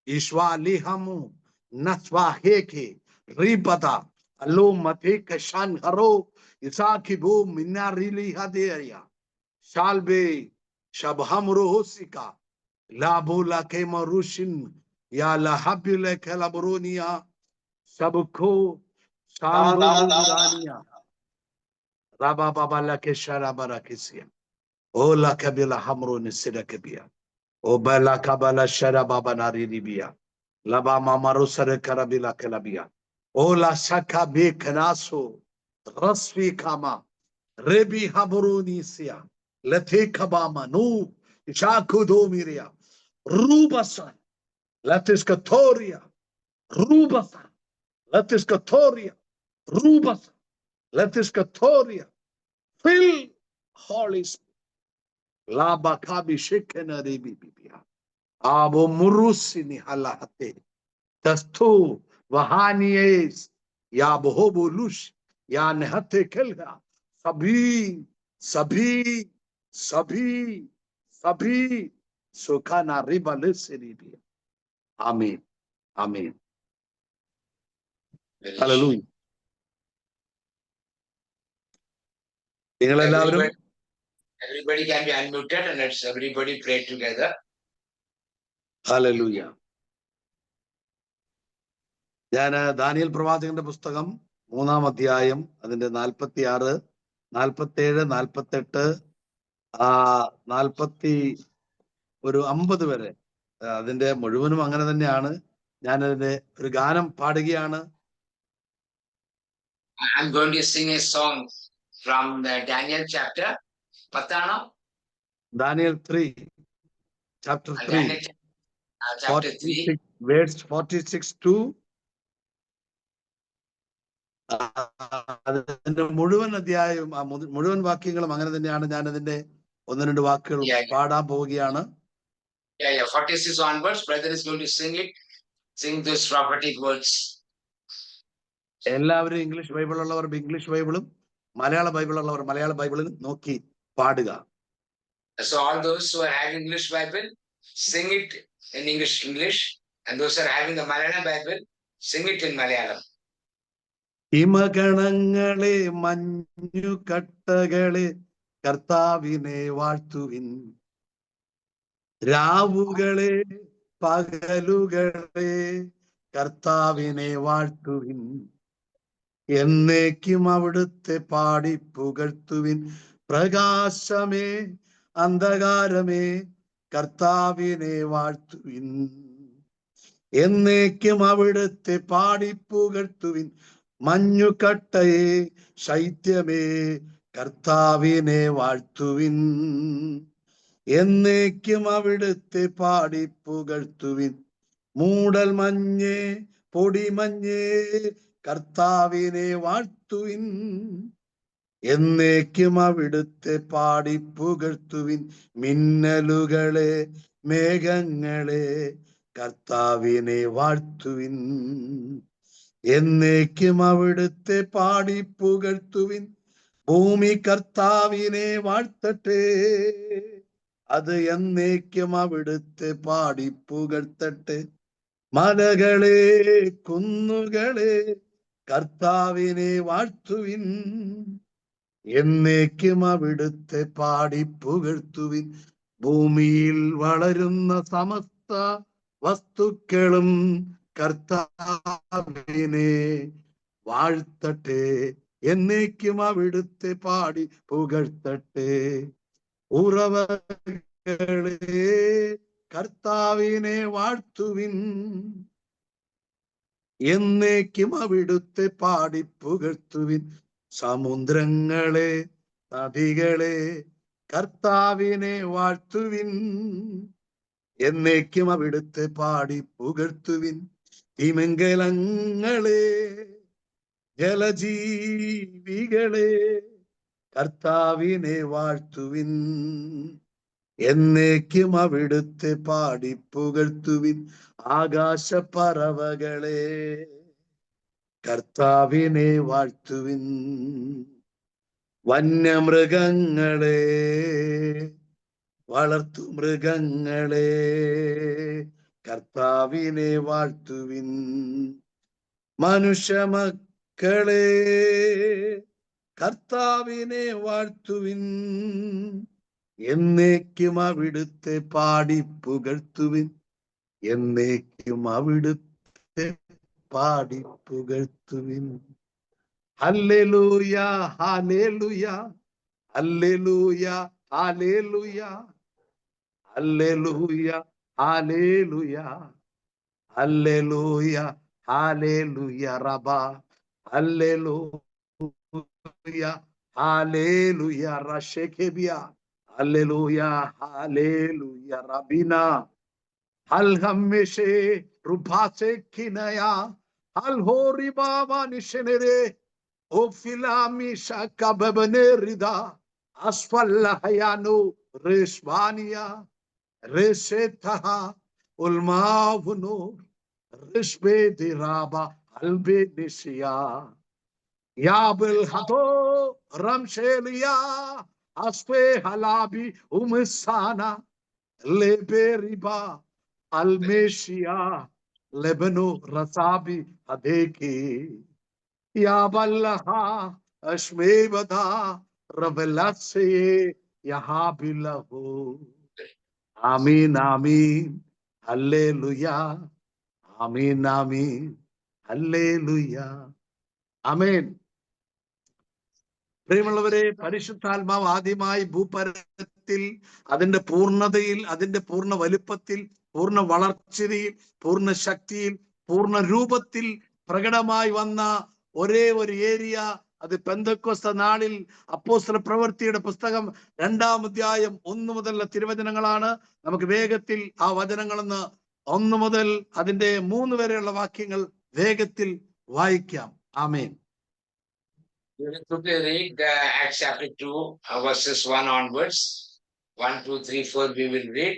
Ishwa Lihamu Natwa Heke Ribada Alo Mateka Shan Haro Isaki Bo Minarili Haderia Shalbe Shabhamro Hosika Labula Kemarushin Ya Lahabile Calabronia Sabuko Shamburania Rabba Baba la Keshara Barakisia. O la Kabila Hamro Nisida Kabia. O Bala Kabala Shara Baba Nariribia. Laba Mamarusare Karabila Kalabia. O la Shaka Be Kanaso. Rasvi Kama. Rebi Haburunisia. Lete Kabama. No. Ishakudo Miria. Rubasan. Latiskatoria. Rubasan. Latiskatoria. Rubasan. Latiskatoria. Fill Holy Spirit. Laba kabi shekena rebi bibia. Abo murusini halahate. Tastu vahanies. Ya bohobo lush. Ya nehate kelha. Sabi. Sukana riba lesiribia. Amen. Amen. Hallelujah. Everybody can be unmuted and let's everybody pray together. Hallelujah. ഞാൻ Daniel പ്രവാചകന്റെ പുസ്തകം 3-ാം അധ്യായം അതിന്റെ 46, 47, 48, 50 വരെ അതിന്റെ മുഴുവനും അങ്ങനെ തന്നെയാണ്. ഞാനതിന്റെ ഒരു ഗാനം പാടുകയാണ്. I'm going to sing a song from the Daniel chapter. Patana? Daniel 3, chapter 3, Chapter 3. verse 46 to അതിന്റെ മുഴുവൻ അധ്യായവും മുഴുവൻ വാക്യങ്ങളും അങ്ങനെ തന്നെയാണ്. ഞാൻ അതിന്റെ 1-2 വാക്കുകൾ പാടാൻ പോവുകയാണ്. 46 onwards, brother is going to sing those prophetic words. എല്ലാവരും ഇംഗ്ലീഷ് ബൈബിൾ ഉള്ളവർ ഇംഗ്ലീഷ് ബൈബിളും മലയാള ബൈബിൾ ഉള്ളവർ മലയാള ബൈബിളും നോക്കി പാടുക. So all those who are having English Bible, sing it in English, and those who are having the Malayalam Bible, sing it in Malayalam. ഹിമഗണങ്ങളെ മഞ്ഞുകട്ടകളെ കർത്താവിനെ വാഴ്ത്തുവിൻ. രാവുകളെ പകലുകളെ കർത്താവിനെ വാഴ്ത്തുവിൻ. എന്നേക്കും അവിടുത്തെ പാടി പുകഴ്ത്തുവിൻ. പ്രകാശമേ അന്ധകാരമേ കർത്താവിനെ വാഴ്ത്തുവിൻ. എന്നേക്കും അവിടുത്തെ പാടി പുകഴ്ത്തുവിൻ. മഞ്ഞുകട്ടയെ ശൈത്യമേ കർത്താവിനെ വാഴ്ത്തുവിൻ. എന്നേക്കും അവിടുത്തെ പാടി പുകഴ്ത്തുവിൻ. മൂടൽ മഞ്ഞേ പൊടിമഞ്ഞേ കർത്താവിനെ വാഴ്ത്തുവിൻ. എന്നേക്കും അവിടുത്തെ പാടി പുകഴ്ത്തുവിൻ. മിന്നലുകളെ മേഘങ്ങളെ കർത്താവിനെ വാഴ്ത്തുവിൻ. എന്നേക്കും അവിടുത്തെ പാടി പുകഴ്ത്തുവിൻ. ഭൂമി കർത്താവിനെ വാഴ്ത്തട്ടെ, അത് എന്നേക്കും അവിടുത്തെ പാടി പുകഴ്ത്തട്ടെ. മലകളെ കുന്നുകളെ കർത്താവിനെ വാഴ്ത്തുവിൻ. എന്നേക്കും അവിടുത്തെ പാടി പുകഴ്ത്തുവിൻ. ഭൂമിയിൽ വളരുന്ന സമസ്ത വസ്തുക്കളും കർത്താവിനെ വാഴ്ത്തട്ടെ. എന്നേക്കും അവിടുത്തെ പാടി പുകഴ്ത്തട്ടെ. ഉറവകളെ കർത്താവിനെ വാഴ്ത്തുവിൻ. എന്നേക്കും അവിടുത്തെ പാടി പുകഴ്ത്തുവിൻ. സമുദ്രങ്ങളെ നദികളെ കർത്താവിനെ വാഴ്ത്തുവിൻ. എന്നേക്കും അവിടുത്തെ പാടി പുകഴ്ത്തുവിൻ. തിമിംഗലങ്ങളെ ജലജീവികളെ കർത്താവിനെ വാഴ്ത്തുവിൻ. എന്നേക്കും അവിടുത്തെ പാടി പുകഴ്ത്തുവിൻ. ആകാശപ്പറവകളെ കർത്താവിനെ വാഴ്ത്തുവിൻ. വന്യമൃഗങ്ങളെ വളർത്തുമൃഗങ്ങളെ കർത്താവിനെ വാഴ്ത്തുവിൻ. മനുഷ്യമക്കളെ കർത്താവിനെ വാഴ്ത്തുവിൻ. എന്നേക്കും അവിടുത്തെ പാടി പുകഴ്ത്തുവിൻ. എന്നേക്കും അവിടുത്തെ പാടി പുകഴ്ത്തുവിൻ. Hallelujah hallelujah hallelujah hallelujah hallelujah hallelujah hallelujah hallelujah റബ ഹല്ലേലൂയ ഹല്ലേലൂയ റശെകെബിയ ഹല്ലേലൂയ ഹല്ലേലൂയ റബിന ഹൽ ഹമ്മേഷെ റുബാസെ കിനയ ഹൽ ഹോറി ബാബ നിഷനരെ ഓ ഫിലാമിഷ കബബനെരിദ അസ്ഫല്ലഹയാനു റിസ്വാനിയ റിസെതഹ ഉൽമാവുനു റിസ്ബെ ദിറാബ അൽബെ നിസിയ യാബിൽ ഹദോ റംഷേലിയ അസ്ഫെ ഹലാബി ഉമിസാന ലെബെരിബ അൽമേഷിയ ലെബനു റസാബി അദേക്കി യാബല്ലഹ അശ്മേബദ റബലസെ യഹാബിലഹു. ആമീൻ ആമീൻ ഹല്ലേലൂയ ആമീൻ ആമീൻ ഹല്ലേലൂയ ആമേൻ. പ്രിയമുള്ളവരെ, പരിശുദ്ധാത്മാവ് ആദ്യമായി ഭൂപരത്തിൽ അതിന്റെ പൂർണ്ണതയിൽ, അതിന്റെ പൂർണ്ണ വലുപ്പത്തിൽ, പൂർണ്ണ വളർച്ചയിൽ, പൂർണ്ണ ശക്തിയിൽ, പൂർണ്ണ രൂപത്തിൽ പ്രകടമായി വന്ന ഒരേ ഒരു ഏരിയ, അത് പെന്തക്കോസ്ത നാളിൽ അപ്പോസ്തല പ്രവൃത്തിയുടെ പുസ്തകം 2-ാം അധ്യായം 1 മുതലുള്ള തിരുവചനങ്ങളാണ്. നമുക്ക് വേഗത്തിൽ ആ വചനങ്ങളെന്ന് 1 മുതൽ അതിന്റെ 3 വരെയുള്ള വാക്യങ്ങൾ വേഗത്തിൽ വായിക്കാം. ആമേൻ. We will quickly read Acts chapter 2, verses 1 onwards. 1, 2, 3, 4 we will read.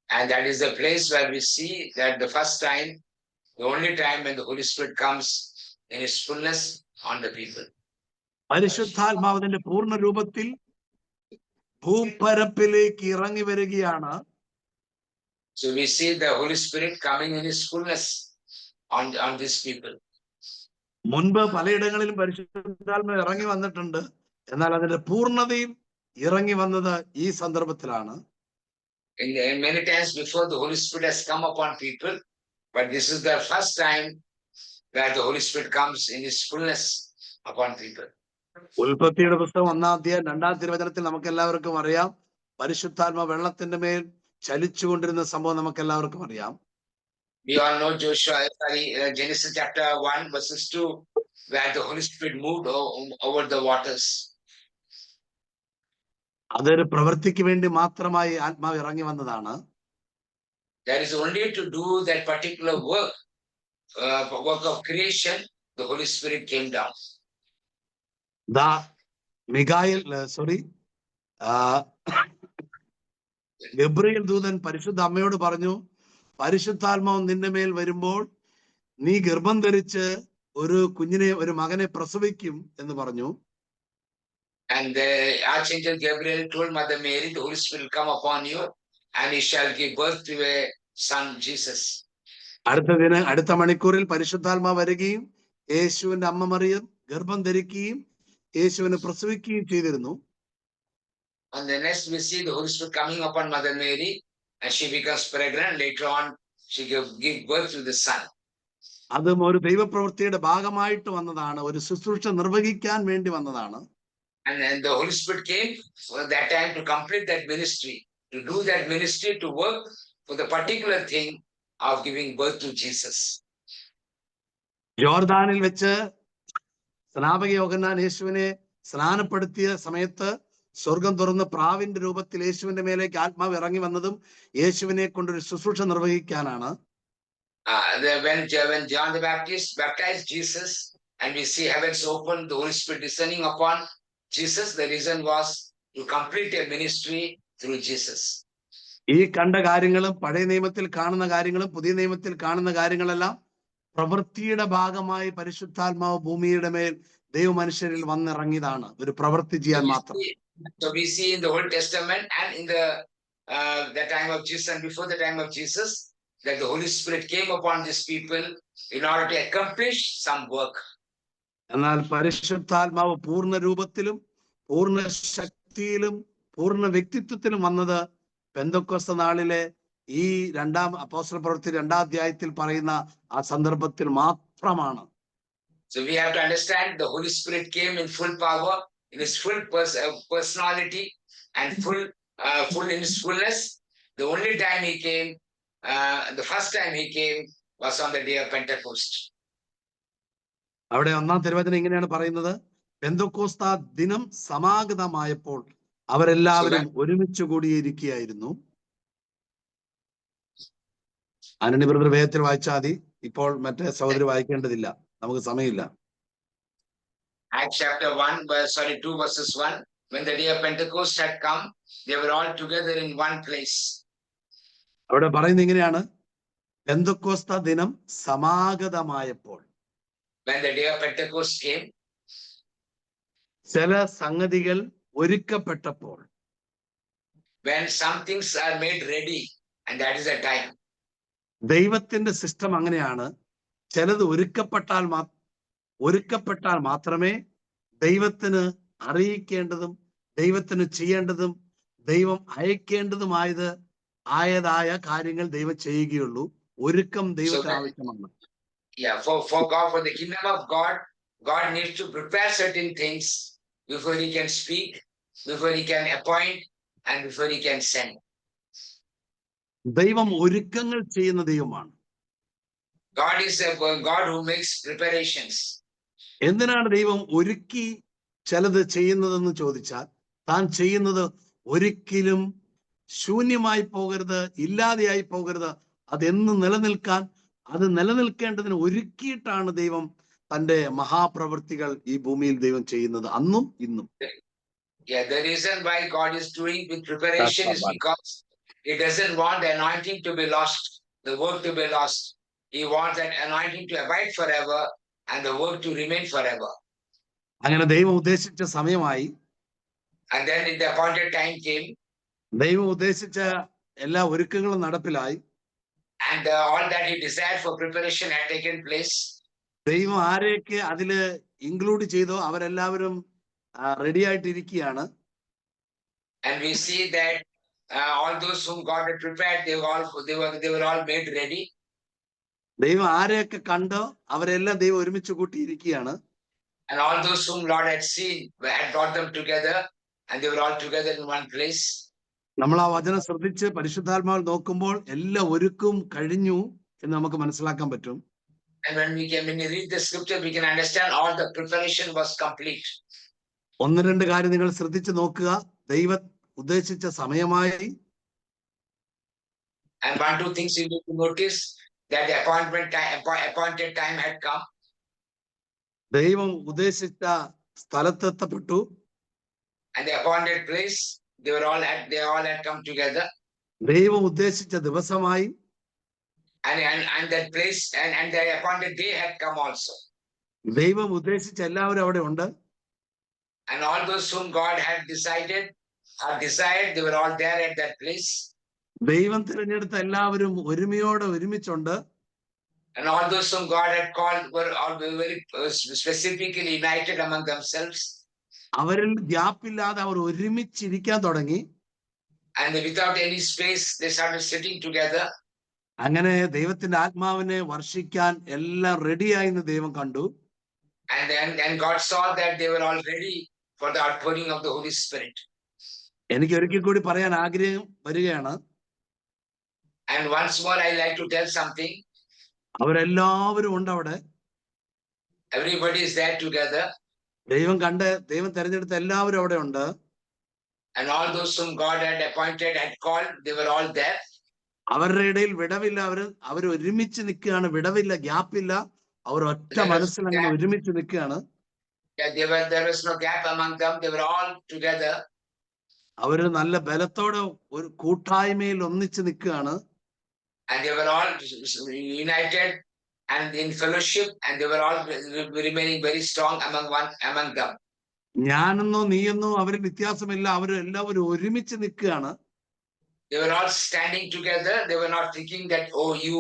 And that is the place where we see that the first time, the only time when the Holy Spirit comes in His fullness on the people. പരിശുദ്ധാത്മാവിന്റെ പൂർണ്ണ രൂപത്തിൽ ഭൂപരപ്പിലേക്ക് ഇറങ്ങി വരികയാണ്. So we see the Holy Spirit coming in His fullness on these people. മുൻപ് പലയിടങ്ങളിലും പരിശുദ്ധാത്മാവ് ഇറങ്ങി വന്നിട്ടുണ്ട്. എന്നാൽ അതിന്റെ പൂർണ്ണതയും ഇറങ്ങി വന്നത് ഈ സന്ദർഭത്തിലാണ്. In many times before, the Holy Spirit has come upon people, but this is the first time that the Holy Spirit comes in His fullness upon people. ഉൽപ്പത്തിയുടെ പുസ്തകം 1-ാം അധ്യായം 2-ാം തിരുവചനത്തിൽ നമുക്ക് എല്ലാവർക്കും അറിയാം, പരിശുദ്ധാത്മ വെള്ളത്തിന്റെ മേൽ ചലിച്ചുകൊണ്ടിരുന്ന സംഭവം നമുക്ക് എല്ലാവർക്കും അറിയാം. We all know Genesis chapter 1 verses 2, where the Holy Spirit moved over the waters. അതൊരു പ്രവൃത്തിക്ക് വേണ്ടി മാത്രമായി ആത്മാവ് ഇറങ്ങി വന്നതാണ്. That is only to do that particular work of creation. The Holy Spirit came down. Gabriel ദൂതൻ പരിശുദ്ധ അമ്മയോട് പറഞ്ഞു, പരിശുദ്ധാത്മാവ് നിന്റെ മേൽ വരുമ്പോൾ നീ ഗർഭം ധരിച്ച് ഒരു മകനെ പ്രസവിക്കും എന്ന് പറഞ്ഞു. And the Archangel Gabriel told Mother Mary, the Holy Spirit will come upon you and he shall give birth to a son, Jesus. അടുത്ത മണിക്കൂറിൽ പരിശുദ്ധാത്മാവ് വരികയും യേശുവിന്റെ അമ്മ മറിയം ഗർഭം ധരിക്കുകയും യേശുവിനെ പ്രസവിക്കുകയും ചെയ്തിരുന്നു. And the next we see the Holy Spirit coming upon Mother Mary and she becomes pregnant. Later on she give birth to the son. അതും ഒരു ദൈവപ്രവൃത്തിയുടെ ഭാഗമായിട്ട് വന്നതാണ്, ഒരു ശുശ്രൂഷ നിർവഹിക്കാൻ വേണ്ടി വന്നതാണ്. And then the Holy Spirit came for that time to complete that ministry, to do that ministry, to work for the particular thing of giving birth to Jesus. ജോർദാനിൽ വെച്ച് സ്നാപക യോഹന്നാൻ യേശുവിനെ സ്നാനപ്പെടുത്തിയ സമയത്ത് സ്വർഗം തുറന്ന് പ്രാവിന്റെ രൂപത്തിൽ യേശുവിന്റെ മേലേക്ക് ആത്മാവ് ഇറങ്ങി വന്നതും യേശുവിനെ കൊണ്ടൊരു ശുശ്രൂഷ നിർവഹിക്കാനാണ്. When John the Baptist baptized Jesus and we see heavens open, the Holy Spirit descending upon Jesus, the reason was to complete a ministry through Jesus. ഈ കണ്ട കാര്യങ്ങളും പഴയ നിയമത്തിൽ കാണുന്ന കാര്യങ്ങളും പുതിയ നിയമത്തിൽ കാണുന്ന കാര്യങ്ങളെല്ലാം പ്രവൃത്തിയുടെ ഭാഗമായി പരിശുദ്ധാത്മാവ് ഭൂമിയുടെ മേൽ ദൈവ മനുഷ്യരിൽ വന്നിറങ്ങിയതാണ്, ഒരു പ്രവൃത്തി ചെയ്യാൻ മാത്രം. So we see in the Old Testament and in the time of Jesus and before the time of Jesus that the Holy Spirit came upon these people in order to accomplish some work. എന്നാൽ പരിശുദ്ധാത്മാവ് പൂർണ്ണ രൂപത്തിലും പൂർണ്ണ ശക്തിയിലും പൂർണ്ണ വ്യക്തിത്വത്തിലും വന്നത് പെന്തക്കോസ്ത് നാളിലെ ഈ അപ്പോസ്തല പ്രവൃത്തി 2-ാം അധ്യായത്തിൽ പറയുന്ന ആ സന്ദർഭത്തിൽ മാത്രമാണ്. So we have to understand the Holy Spirit came in full power, in his full personality and full in his fullness. The only time he came, the first time he came was on the day of Pentecost. അവിടെ 1-ാം തിരുവചനം ഇങ്ങനെയാണ് പറയുന്നത്, പെന്തക്കോസ്താ ദിനം സമാഗതമായപ്പോൾ അവരെല്ലാവരും ഒരുമിച്ച് കൂടിയിരിക്കുകയായിരുന്നു. Antony brother വേഗത്തിൽ വായിച്ചാൽ മതി, ഇപ്പോൾ മറ്റേ സഹോദരി വായിക്കേണ്ടതില്ല, നമുക്ക് സമയമില്ല. Acts chapter 2 verses 1. When the day of Pentecost had come, they were all together in one place. അവിടെ പറയുന്നത് ഇങ്ങനെയാണ്, പെന്തക്കോസ്താ ദിനം സമാഗതമായപ്പോൾ. When the day of Pentecost came, ചില സംഗതികൾ ഒരുക്കപ്പെട്ടപ്പോൾ. When some things are made ready, and that is the time. ദൈവത്തിന്റെ system അങ്ങനെയാണ്, ചിലത് ഒരുക്കപ്പെട്ടാൽ മാത്രമേ ദൈവത്തിന് അറിയിക്കേണ്ടതും ദൈവത്തിന് ചെയ്യേണ്ടതും ദൈവം ആയതായ കാര്യങ്ങൾ ദൈവം ചെയ്യുകയുള്ളൂ. ഒരുക്കം ദൈവത്തിന് ആവശ്യമാണ്. Yeah, for God, for the kingdom of God, God needs to prepare certain things before he can speak, before he can appoint, and before he can send. ദൈവം ഒരുക്കങ്ങൾ ചെയ്യുന്ന ദൈവമാണ്. God is a God who makes preparations. എന്തിനാണ് ദൈവം ഒരുക്കി ചിലത് ചെയ്യുന്നതെന്ന് ചോദിച്ചാൽ, താൻ ചെയ്യുന്നത് ഒരിക്കലും ശൂന്യമായി പോകരുത്, ഇല്ലാതെയായി പോകരുത്. അതെന്ന് നിലനിൽക്കാൻ, അത് നിലനിൽക്കേണ്ടതിന് ഒരുക്കിയിട്ടാണ് ദൈവം തന്റെ മഹാപ്രവൃത്തികൾ ഈ ഭൂമിയിൽ ദൈവം ചെയ്യുന്നത് അന്നും ഇന്നും. Yeah, the reason why God is doing with preparation is because He doesn't want the anointing to be lost, the work to be lost. He wants that anointing to abide forever and the work to remain forever. അങ്ങനെ ദൈവം ഉദ്ദേശിച്ച സമയമായി. And then the appointed time came. ദൈവം ഉദ്ദേശിച്ച എല്ലാ ഒരുക്കങ്ങളും നടപ്പിലായി. And all that He desired for preparation had taken place. ദൈവം ആരെയൊക്കെ അതില് ഇൻക്ലൂഡ് ചെയ്തോ അവരെല്ലാവരും ready ആയിട്ടിരിക്കുകയാണ്. And we see that all those whom God had prepared, they were all made ready. ദൈവം ആരെയൊക്കെ കണ്ടോ അവരെല്ലാം ദൈവം ഒരുമിച്ച് കൂട്ടിയിരിക്കുകയാണ്. And all those whom Lord had seen had brought them together, and they were all together in one place. നമ്മൾ ആ വചനം ശ്രദ്ധിച്ച് പരിശുദ്ധാത്മാവിൽ നോക്കുമ്പോൾ എല്ലാ ഒരുക്കും കഴിഞ്ഞു എന്ന് നമുക്ക് മനസ്സിലാക്കാൻ പറ്റും. And when we read the scripture, we can understand all the preparation was complete. ഒന്ന് രണ്ട് കാര്യം നിങ്ങൾ ശ്രദ്ധിച്ച് നോക്കുക. ദൈവം ഉദ്ദേശിച്ച സമയമായി. And one, two things you need to notice, that the appointed time had come. ദൈവം ഉദ്ദേശിച്ച സ്ഥലത്തെത്തപ്പെട്ടു. And the appointed place, they all had come together. ദൈവം ഉദ്ദേശിച്ച ദിവസമായി. And that place and the appointed day had come also. ദൈവം ഉദ്ദേശിച്ച എല്ലാവരും അവിടെ ഉണ്ട്. And all those whom God had desired, they were all there at that place. ദൈവം തിരഞ്ഞെടുത്ത എല്ലാവരും ഒരുമിച്ചുണ്ട്. And all those whom God had called were all very specifically united among themselves. അവരിൽ ഗ്യാപ്പില്ലാതെ അവർ ഒരുമിച്ചിരിക്കാൻ തുടങ്ങി. And without any space, they started sitting together. അങ്ങനെ ദൈവത്തിന്റെ ആത്മാവിനെ വർഷിക്കാൻ എല്ലാം റെഡിയായി എന്ന് ദൈവം കണ്ടു. And God saw that they were all ready for the outpouring of the Holy Spirit. എനിക്ക് ഒരിക്കൽ കൂടി പറയാൻ ആഗ്രഹം വരികയാണ്. And once more, I like to tell something. അവരെല്ലാവരും ഉണ്ട് അവിടെ. Everybody is there together. ദൈവം തെരഞ്ഞെടുത്ത എല്ലാവരും അവിടെ ഉണ്ട്. And all those whom God had appointed, had called, they were all there. അവരുടെ ഇടയിൽ വിടവില്ല. അവർ ഒരുമിച്ച് നിൽക്കുകയാണ്. വിടവില്ല, ഗ്യാപ്പില്ല. അവർ ഒറ്റ മനസ്സിൽ അങ്ങനെ ഒരുമിച്ച് നിൽക്കുകയാണ്. There was no gap among them. They were all together. അവര് നല്ല ബലത്തോടെ ഒരു കൂട്ടായ്മയിൽ ഒന്നിച്ച് നിൽക്കുകയാണ്. And they were all united and in fellowship, and they were all remaining very strong among them. ഞാനെന്നോ നീയെന്നോ അവരിൽ വ്യത്യാസമില്ല. അവരെല്ലാവരും ഒരുമിച്ച് നിൽക്കുകയാണ്. They were all standing together. They were not thinking that, oh, you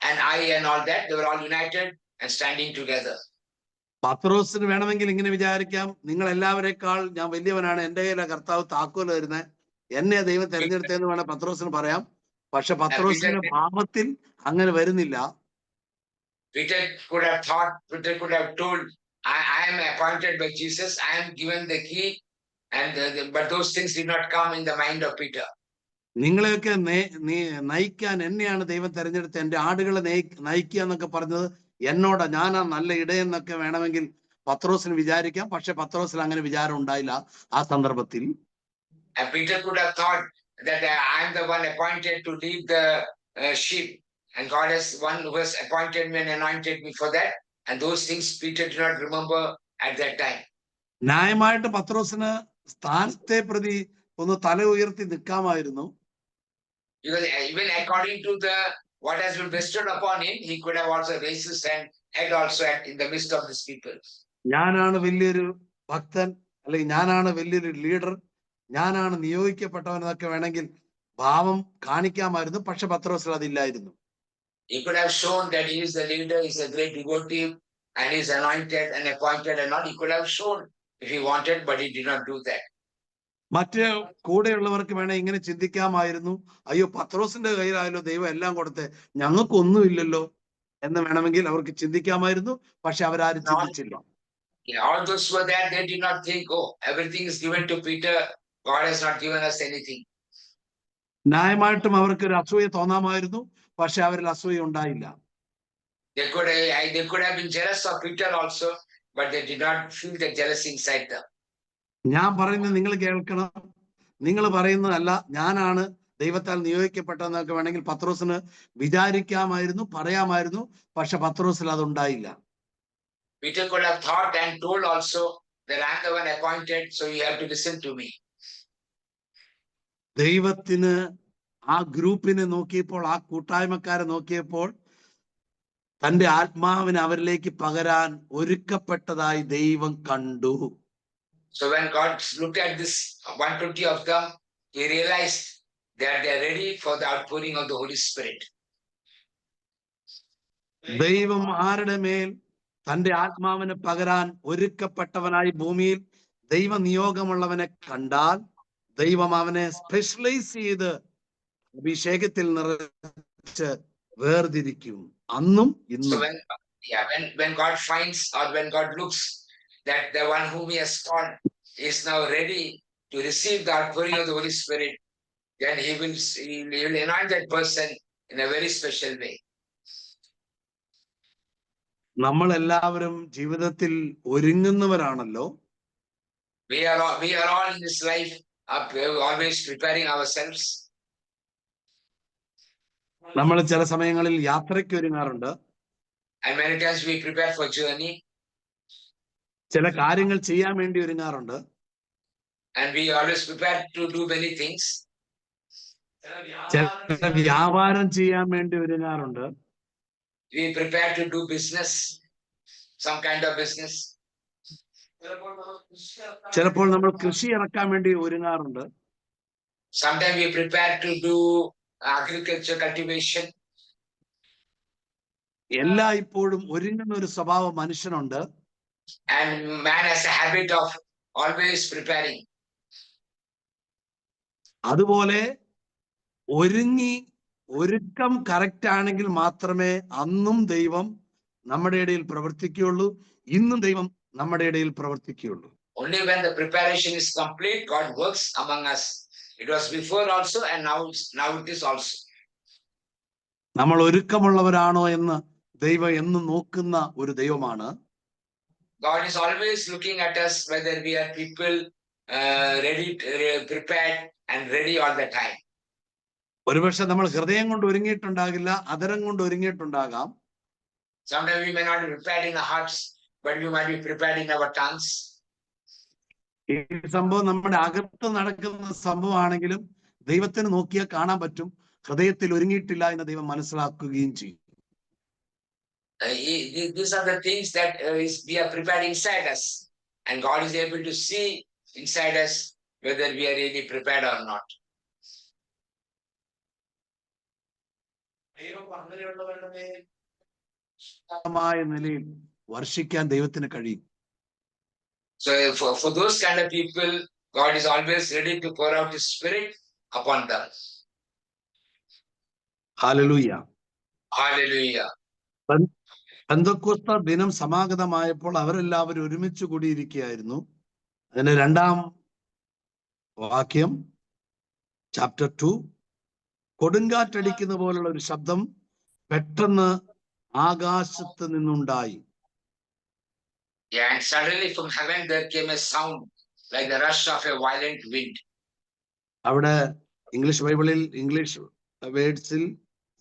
and I and all that. They were all united and standing together. പത്രോസിന് വേണമെങ്കിൽ ഇങ്ങനെ വിചാരിക്കാം, നിങ്ങൾ എല്ലാവരെക്കാൾ ഞാൻ വലിയവനാണ്, എന്റെ കയ്യിലെ കർത്താവ് താക്കോൽ വരുന്നത്, എന്നെ ദൈവം തെരഞ്ഞെടുത്തതെന്ന് വേണം പത്രോസിന് പറയാം. പക്ഷെ പത്രോസിന്റെ ഭാവത്തിൽ അങ്ങനെ വരുന്നില്ല. Peter could have told, I am appointed by Jesus. I am given the key, but those things did not come in the mind of Peter. നിങ്ങളെയൊക്കെ നയിക്കാൻ എന്നെയാണ് ദൈവം തെരഞ്ഞെടുത്തത്, എന്റെ ആടുകളെ നയിക്കുക എന്നൊക്കെ പറഞ്ഞത് എന്നോടാ, ഞാനാ നല്ല ഇടയെന്നൊക്കെ വേണമെങ്കിൽ പത്രോസിന് വിചാരിക്കാം. പക്ഷെ പത്രോസിന് അങ്ങനെ വിചാരം ഉണ്ടായില്ല ആ സന്ദർഭത്തിൽ. And Peter could have thought that I am the one appointed to lead the sheep, and God is one who has appointed me and anointed me for that. And those things Peter did not remember at that time. ന്യായമായിട്ട് പത്രോസിന് സ്ഥാനത്തെ പ്രതി ഒന്ന് തല ഉയർത്തി നിൽക്കാമായിരുന്നു. Because even according to what has been bestowed upon him, he could have also raised his head also in the midst of these people. ഞാനാണ് വലിയൊരു ഭക്തൻ, അല്ലെങ്കിൽ ഞാനാണ് വലിയൊരു ലീഡർ, ഞാനാണ് നിയോഗിക്കപ്പെട്ടവൻ എന്നൊക്കെ വേണമെങ്കിൽ ഭാവം കാണിക്കാമായിരുന്നു. പക്ഷെ പത്രോസിൽ അതില്ലായിരുന്നു. He could have shown that he is the leader, he is a great devotee, and he is anointed and appointed and all. He could have shown if he wanted, but he did not do that. മറ്റ് കൂടെയുള്ളവർക്ക് വേണേ ഇങ്ങനെ ചിന്തിക്കാമായിരുന്നു, അയ്യോ പത്രോസിന്റെ കയ്യിലായാലോ ദൈവം എല്ലാം കൊടുത്തേ, ഞങ്ങൾക്കൊന്നുമില്ലല്ലോ എന്ന് വേണമെങ്കിൽ അവർക്ക് ചിന്തിക്കാമായിരുന്നു. പക്ഷെ അവരാരും ചിന്തിച്ചില്ല. All those who were there, they did not think, oh, everything is given to Peter, God has not given us anything. ന്യായമായിട്ടും അവർക്ക് ഒരു അസൂയ തോന്നാമായിരുന്നു. പക്ഷെ അവരിൽ അസൂയ ഉണ്ടായില്ല. They could have been jealous of Peter also, but they did not feel the jealousy inside them. ഞാൻ പറയുന്നത് നിങ്ങൾ കേൾക്കണം. നിങ്ങൾ പറയുന്നതല്ല, ഞാനാണ് ദൈവത്താൽ നിയോഗിക്കപ്പെട്ടതെന്നൊക്കെ വേണമെങ്കിൽ പത്രോസിന് വിചാരിക്കാമായിരുന്നു, പറയാമായിരുന്നു. പക്ഷെ പത്രോസിൽ അതുണ്ടായില്ല. Peter could have thought and told also that I am the one appointed, so you have to listen to me. ദൈവത്തിന് ആ ഗ്രൂപ്പിനെ നോക്കിയപ്പോൾ, ആ കൂട്ടായ്മക്കാരെ നോക്കിയപ്പോൾ തന്റെ ആത്മാവിനെ അവരിലേക്ക് പകരാൻ ഒരുക്കപ്പെട്ടതായി ദൈവം കണ്ടു. So when God looked at this 120 of them, he realized that they are ready for the outpouring of the Holy Spirit. ദൈവം ആരുടെ മേൽ തന്റെ ആത്മാവിനെ പകരാൻ ഒരുക്കപ്പെട്ടവനായി ഭൂമിയിൽ ദൈവ നിയോഗമുള്ളവനെ കണ്ടാൽ ദൈവം അവനെ സ്പെഷ്യലൈസ് ചെയ്ത് അഭിഷേകത്തിൽ നിറച്ച് വേർതിരിക്കും. അന്നും So ഇന്നും. when God finds, or when God looks that the one whom he has called is now ready to receive the outpouring of the Holy Spirit, then he will anoint that person in a very special way. നമ്മൾ എല്ലാവരും ജീവിതത്തിൽ ഒരുങ്ങുന്നവരാണല്ലോ. We are all in this life always preparing ourselves. നമ്മൾ ചില സമയങ്ങളിൽ യാത്രയ്ക്ക് ഒരുങ്ങാറുണ്ട്. And many times we prepare for journey. ചില കാര്യങ്ങൾ ചെയ്യാൻ വേണ്ടി ഒരുങ്ങാറുണ്ട്. And we always prepare to do many things. ചില വ്യാപാരം ചെയ്യാൻ വേണ്ടി ഒരുങ്ങാറുണ്ട്. We prepare to do business, some kind of business. ചിലപ്പോൾ നമ്മൾ കൃഷി ഇറക്കാൻ വേണ്ടി ഒരുങ്ങാറുണ്ട്. Sometimes we prepare to do agriculture cultivation. എല്ലായ്പ്പോഴും ഒരുങ്ങുന്ന ഒരു സ്വഭാവം മനുഷ്യനുണ്ട്. And man has a habit of always preparing. അതുപോലെ ഒരുക്കം കറക്റ്റ് ആണെങ്കിൽ മാത്രമേ അന്നും ദൈവം നമ്മുടെ ഇടയിൽ പ്രവർത്തിക്കുകയുള്ളൂ. ഇന്നും ദൈവം നമ്മുടെ ഇടയിൽ പ്രവർത്തിക്കുകയുള്ളൂ. Only when the preparation is complete, God works among us. It was before also, and now it is also. നമ്മൾ ഒരുക്കമുള്ളവരാണോ എന്ന് ദൈവം എന്നും നോക്കുന്ന ഒരു ദൈവമാണ്. God is always looking at us whether we are people ready, prepared and ready all the time. ഒരുപക്ഷെ നമ്മൾ ഹൃദയം കൊണ്ട് ഒരുങ്ങിയിട്ടുണ്ടാകില്ല, അധരം കൊണ്ട് ഒരുങ്ങിയിട്ടുണ്ടാകാം. Sometimes we may not be prepared in our hearts, but we might be prepared in our tongues. ഈ സംഭവം നമ്മുടെ അകത്ത് നടക്കുന്ന സംഭവമാണെങ്കിലും ദൈവത്തിന് നോക്കിയാൽ കാണാൻ പറ്റും, ഹൃദയത്തിൽ ഒരുങ്ങിയിട്ടില്ല എന്ന് ദൈവം മനസ്സിലാക്കുകയും ചെയ്യും. These are the things that we are prepared inside us, and God is able to see inside us whether we are really prepared or not. നിലയിൽ വർഷിക്കാൻ ദൈവത്തിന് കഴിയും. So for those kind of people, God is always ready to pour out His Spirit upon them. Hallelujah. Hallelujah. Pentecost ദിനം സമാഗതമായപ്പോൾ അവരെല്ലാവരും ഒരുമിച്ച് കൂടിയിരിക്കുകയായിരുന്നു. അതിന്റെ 2-ാം വാക്യം, chapter 2, കൊടുങ്കാറ്റടിക്കുന്ന പോലുള്ള ഒരു ശബ്ദം പെട്ടെന്ന് ആകാശത്ത് നിന്നുണ്ടായി. Yeah, and suddenly from heaven there came a sound like the rush of a violent wind. അവിടെ ഇംഗ്ലീഷ് ബൈബിളിൽ, ഇംഗ്ലീഷ് വേർഡ്സിൽ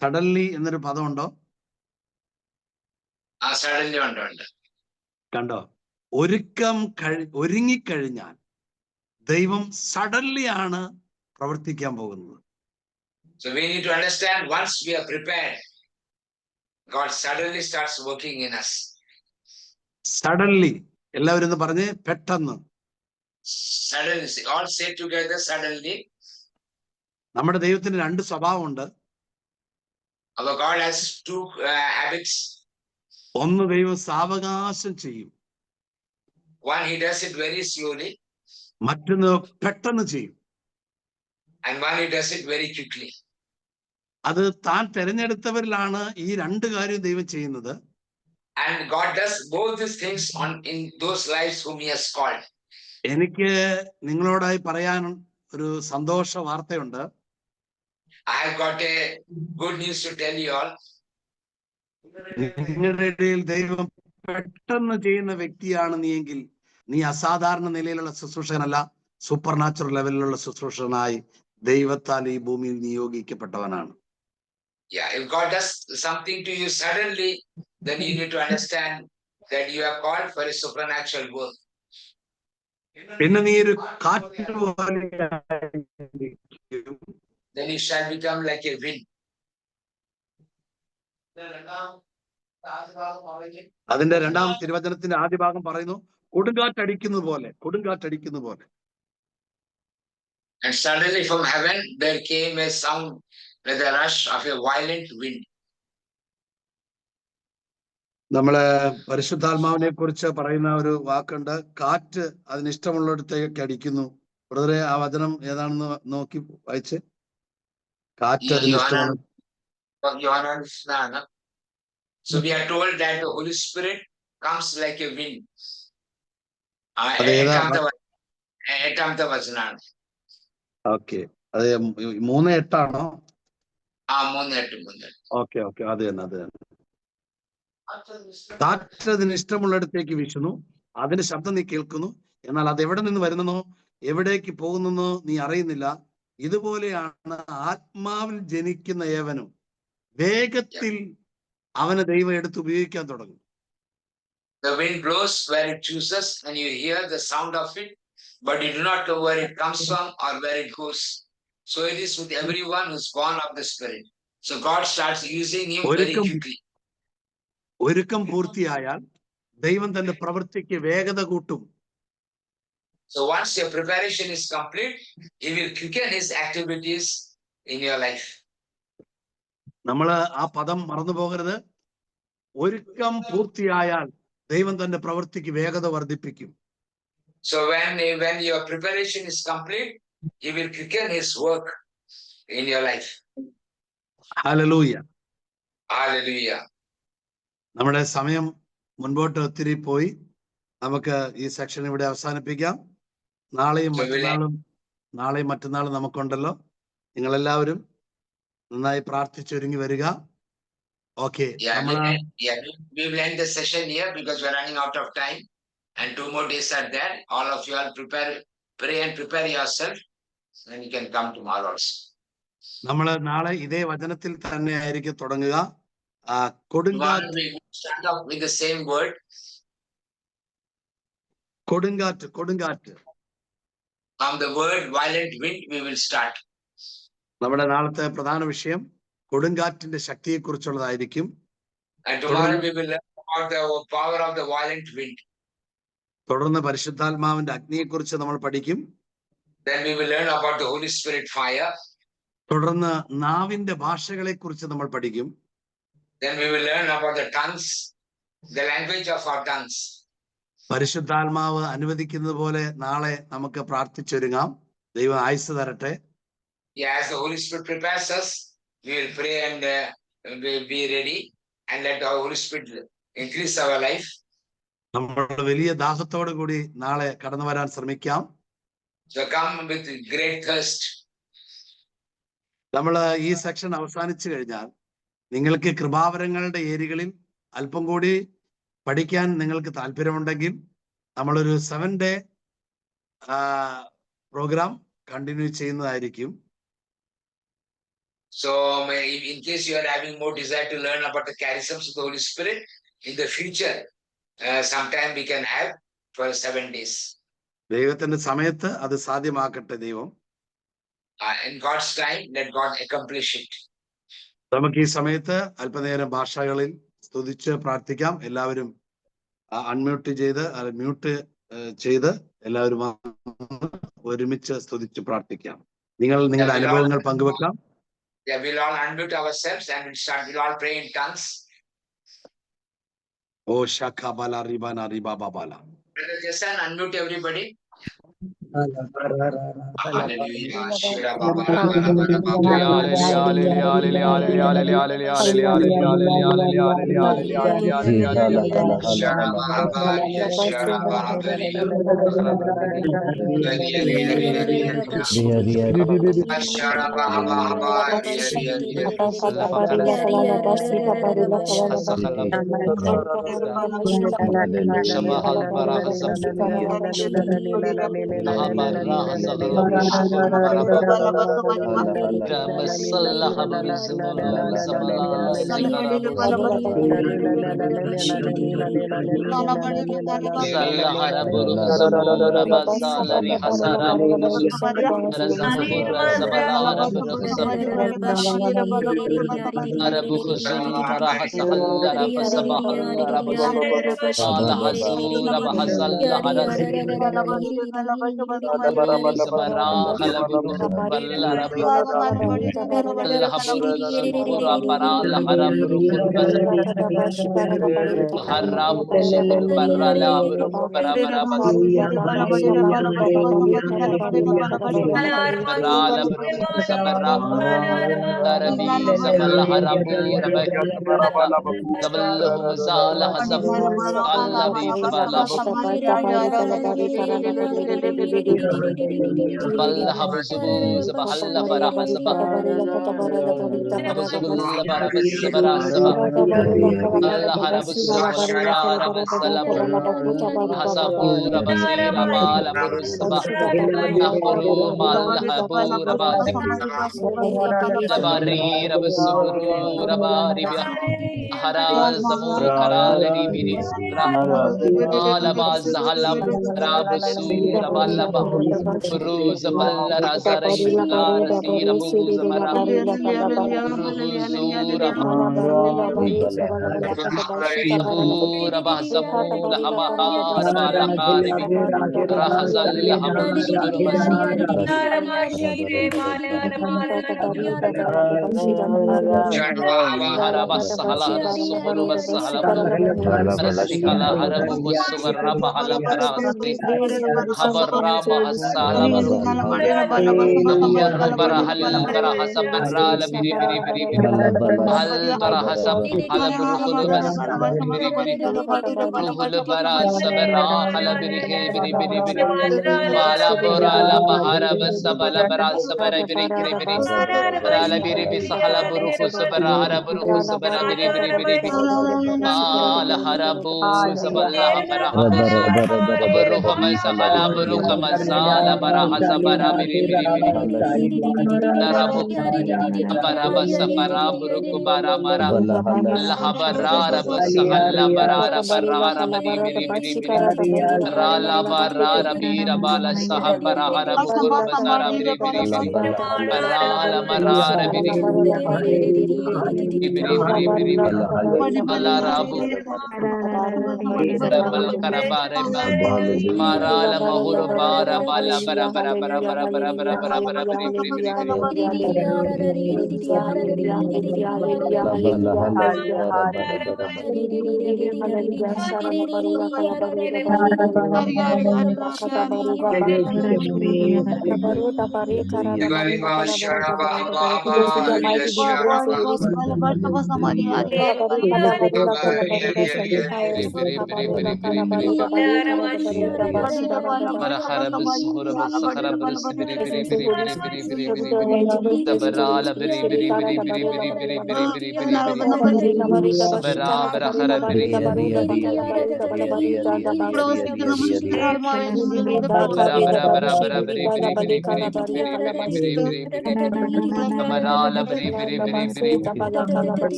സഡൻലി എന്നൊരു പദമുണ്ടോ? Suddenly ഉണ്ട്. കണ്ടോ? ഒരുങ്ങിക്കഴിഞ്ഞാൽ ദൈവം സഡൻലി ആണ് പ്രവർത്തിക്കാൻ പോകുന്നത്. So we need to understand, once we are prepared, God suddenly starts working in us. Suddenly, എല്ലാവരും ഒന്ന് പറഞ്ഞേ, പെട്ടെന്ന്. Suddenly, all say together, suddenly. നമ്മുടെ ദൈവത്തിന് 2 സ്വഭാവമുണ്ട്. Our God has 2 habits. ഒന്ന്, ദൈവം സാവകാശം ചെയ്യും. One, He does it very slowly. മറ്റൊന്ന് പെട്ടെന്ന് ചെയ്യും. And one, He does it very quickly. അത് താൻ തിരഞ്ഞെടുത്തവരിലാണ് ഈ 2 കാര്യം ദൈവം ചെയ്യുന്നത്. And God does both these things in those lives whom He has called. എനിക്ക് നിങ്ങളോടായി പറയാൻ ഒരു സന്തോഷ വാർത്തയുണ്ട്. I have got a good news to tell you all. നിങ്ങളുടെ ഇടയിൽ ദൈവം പെട്ടെന്ന് ചെയ്യുന്ന വ്യക്തിയാണ് നീയെങ്കിൽ നീ അസാധാരണ നിലയിലുള്ള ശുശ്രൂഷകനല്ല, സൂപ്പർ നാച്ചുറൽ ലെവലിലുള്ള ശുശ്രൂഷകനായി ദൈവത്താൽ ഈ ഭൂമിയിൽ നിയോഗിക്കപ്പെട്ടവനാണ്. Yeah, if God does something to you suddenly, then you need to understand that you are called for a supernatural work. പിന്നെ നീ ഒരു കാറ്റ് പോലെയായിരിക്കും. Then you shall become like a wind. അതിന്റെ രണ്ടാം തിരുവചനത്തിന്റെ ആദ്യ ഭാഗം പറയുന്നു, കൊടുങ്കാറ്റടിക്കുന്നത് പോലെ, കൊടുങ്കാറ്റടിക്കുന്നത് പോലെ. And suddenly from heaven there came a sound with the rush of a violent wind. നമ്മള് പരിശുദ്ധാത്മാവിനെ കുറിച്ച് പറയുന്ന ഒരു വാക്കുണ്ട്, കാറ്റ് അതിനിഷ്ടമുള്ളിടത്തേക്ക് അടിക്കുന്നു. ബ്രദറെ, ആ വചനം ഏതാണെന്ന് നോക്കി വായിച്ച്. കാറ്റ് അതിനിഷ്ടമാണ്. So we are told that the Holy Spirit comes like a wind. എട്ടാമത്തെ വചനാണ്. ഓക്കെ, അത് 3:8 3:8. ഓക്കെ, അത് തന്നെ, അത് തന്നെ. കാറ്റ് അതിന് ഇഷ്ടമുള്ളിടത്തേക്ക് വീശുന്നു, അതിന്റെ ശബ്ദം നീ കേൾക്കുന്നു, എന്നാൽ അത് എവിടെ നിന്ന് വരുന്നെന്നോ എവിടേക്ക് പോകുന്നെന്നോ നീ അറിയുന്നില്ല. ഇതുപോലെയാണ് ആത്മാവിൽ ജനിക്കുന്ന ഏവനും. വേഗത്തിൽ അവനെ ദൈവം എടുത്ത് ഉപയോഗിക്കാൻ തുടങ്ങും. The wind blows where it chooses and you hear the sound of it, but you do not know where it comes from or where it goes. So it is with everyone who's born of the Spirit. So God starts using him very quickly. ഒരുക്കം പൂർത്തിയായാൽ ദൈവം തന്റെ പ്രവൃത്തിക്ക് വേഗത കൂട്ടും. So once your preparation is complete, he will quicken his activities in your life. നമ്മള് ആ പദം മറന്നു പോകരുത്. ഒരുക്കം പൂർത്തിയായാൽ ദൈവം തന്റെ പ്രവൃത്തിക്ക് വേഗത വർദ്ധിപ്പിക്കും. So when your preparation is complete, he will quicken his work in your life. Hallelujah. Hallelujah. നമ്മുടെ സമയം മുൻപോട്ട് ഒത്തിരി പോയി. നമുക്ക് ഈ സെക്ഷൻ ഇവിടെ അവസാനിപ്പിക്കാം. നാളെയും മറ്റന്നാളും നമുക്കുണ്ടല്ലോ. നിങ്ങളെല്ലാവരും നന്നായി പ്രാർത്ഥിച്ചൊരുങ്ങി വരിക. Okay, we will end the session here because we are running out of time and 2 more days are there. All of you all pray and prepare yourself, and you can come tomorrow also. നമ്മള് നാളെ ഇതേ വചനത്തിൽ തന്നെ ആയിരിക്കും തുടങ്ങുക. കൊടുങ്കാറ്റ്. We start off with the same word. കൊടുങ്കാറ്റ്. From the word violent wind we will start. നമ്മുടെ നാളത്തെ പ്രധാന വിഷയം കൊടുങ്കാറ്റിന്റെ ശക്തിയെ കുറിച്ചുള്ളതായിരിക്കും. And tomorrow we will learn about the power of the violent wind. തുടർന്ന് പരിശുദ്ധാത്മാവിന്റെ അഗ്നിയെ കുറിച്ച് നമ്മൾ പഠിക്കും. Then we will learn about the Holy Spirit fire. തുടർന്ന് നാവിന്റെ ഭാഷകളെ കുറിച്ച് നമ്മൾ പഠിക്കും. Then we will learn about the tongues, the language of our tongues. പരിശുദ്ധാത്മാവ് അനുവദിക്കുന്നത് പോലെ നാളെ നമുക്ക് പ്രാർത്ഥിച്ചൊരുങ്ങാം. ദൈവം ആയുസ്സ് തരട്ടെ. Yeah, as the Holy Spirit prepares us, we will pray and we'll be ready and let the Holy Spirit increase our life. നമ്മൾ വലിയ ദാഹത്തോടു കൂടി നാളെ കടന്നു വരാൻ ശ്രമിക്കാം. So come with great thirst. നമ്മൾ ഈ സെക്ഷൻ അവസാനിച്ചു കഴിഞ്ഞാൽ നിങ്ങൾക്ക് കൃപാവരങ്ങളുടെ ഏരിയകളിൽ അല്പം കൂടി പഠിക്കാൻ നിങ്ങൾക്ക് താല്പര്യമുണ്ടെങ്കിൽ നമ്മളൊരു 7-day പ്രോഗ്രാം കണ്ടിന്യൂ ചെയ്യുന്നതായിരിക്കും. So in case you are having more desire to learn about the charisms of the Holy Spirit in the future, sometime we can have for 7 days. ദൈവത്തിന്റെ സമയത്ത് അത് സാധ്യമാക്കട്ടെ ദൈവം. In God's time, let God accomplish it. നമുക്ക് ഈ സമയത്ത് അല്പനേരം ഭാഷകളിൽ സ്തുതിച്ച് പ്രാർത്ഥിക്കാം. എല്ലാവരും മ്യൂട്ട് ചെയ്ത് എല്ലാവരും ഒരുമിച്ച് സ്തുതിച്ച് പ്രാർത്ഥിക്കാം. നിങ്ങളുടെ അനുഭവങ്ങൾ പങ്കുവെക്കാം. Yeah, we'll all unmute ourselves and we'll all pray in tongues. Oh, Shakabala Ribana Ribababala. Brother Jason, unmute everybody. Barra Hasala Bushkur Baraba Ramasalla Habrizamuru Zamala Zalla Haraburu Zamura Basala Rihasara Razamura Zabala Haraburu Arabu Huzul Marahasahal Rabasabahal Rabasu Ala Hazura Bahazalla Haraz Zabara Halaburu Balla Rabi Lahaburu Zubura Parala Haraburu Kurbaz Harabu Zuhur Barala Buru Barabarabas Barala Buru Zabara Arabi Zabala Harabu Rabak Zaballahu Mazala Hazab Allabi Zabalabu Balla Habuzubu Zabahalla Faraha Zabah Habuzubul Barabas Sabarasaba Allah Harabusura Rabasalabu Hasabu Rabasira Bala Burusaba Nahuru Malhabu Rabazi Labari Rabasuburu Rabari Hara Zamur Karalari Birisra Alabaz Halam Rabusu Rabalaba Ruz Balla Razarayla Rasira Buzamara Ruhuzura Abura Bahzamula Habahara Balaharibi Rahazalla Habuzurubas Harabasahala Suburubasahala Arasihala Harabu Subarabala Parasri Habaraba Hasala Barahal Barahasabara Biri Biri Biri Biri Al Barahasab Alaburubas Biri Biri Ruhul Barasabara Halabiri Biri Biri Biri Balabura La Bahara Basabala Barasabara Biri Biri Biri Rala Biri Bisahala Buruku Sabara Haraburu Sabara Biri Biri Biri Bala Harabu Zabala Baraha Buruka Masahala Buruka Masala Baraha Sabara Biri Biri Biri Narabu Baraba Safara Buruku Baramara Lahabara Sahala Barara Barara Biri Biri Biri Biri Rala Barara Bira Bala Sahabara Harabu Guru Basara Biri Biri Biri Barala Marara Biri Biri Biri Biri Balarabu Rabal Karabare Marala Mahuru Bara Bala Bara Bara Bara Bara Bara Bara Bara Bara Biri Biri Biri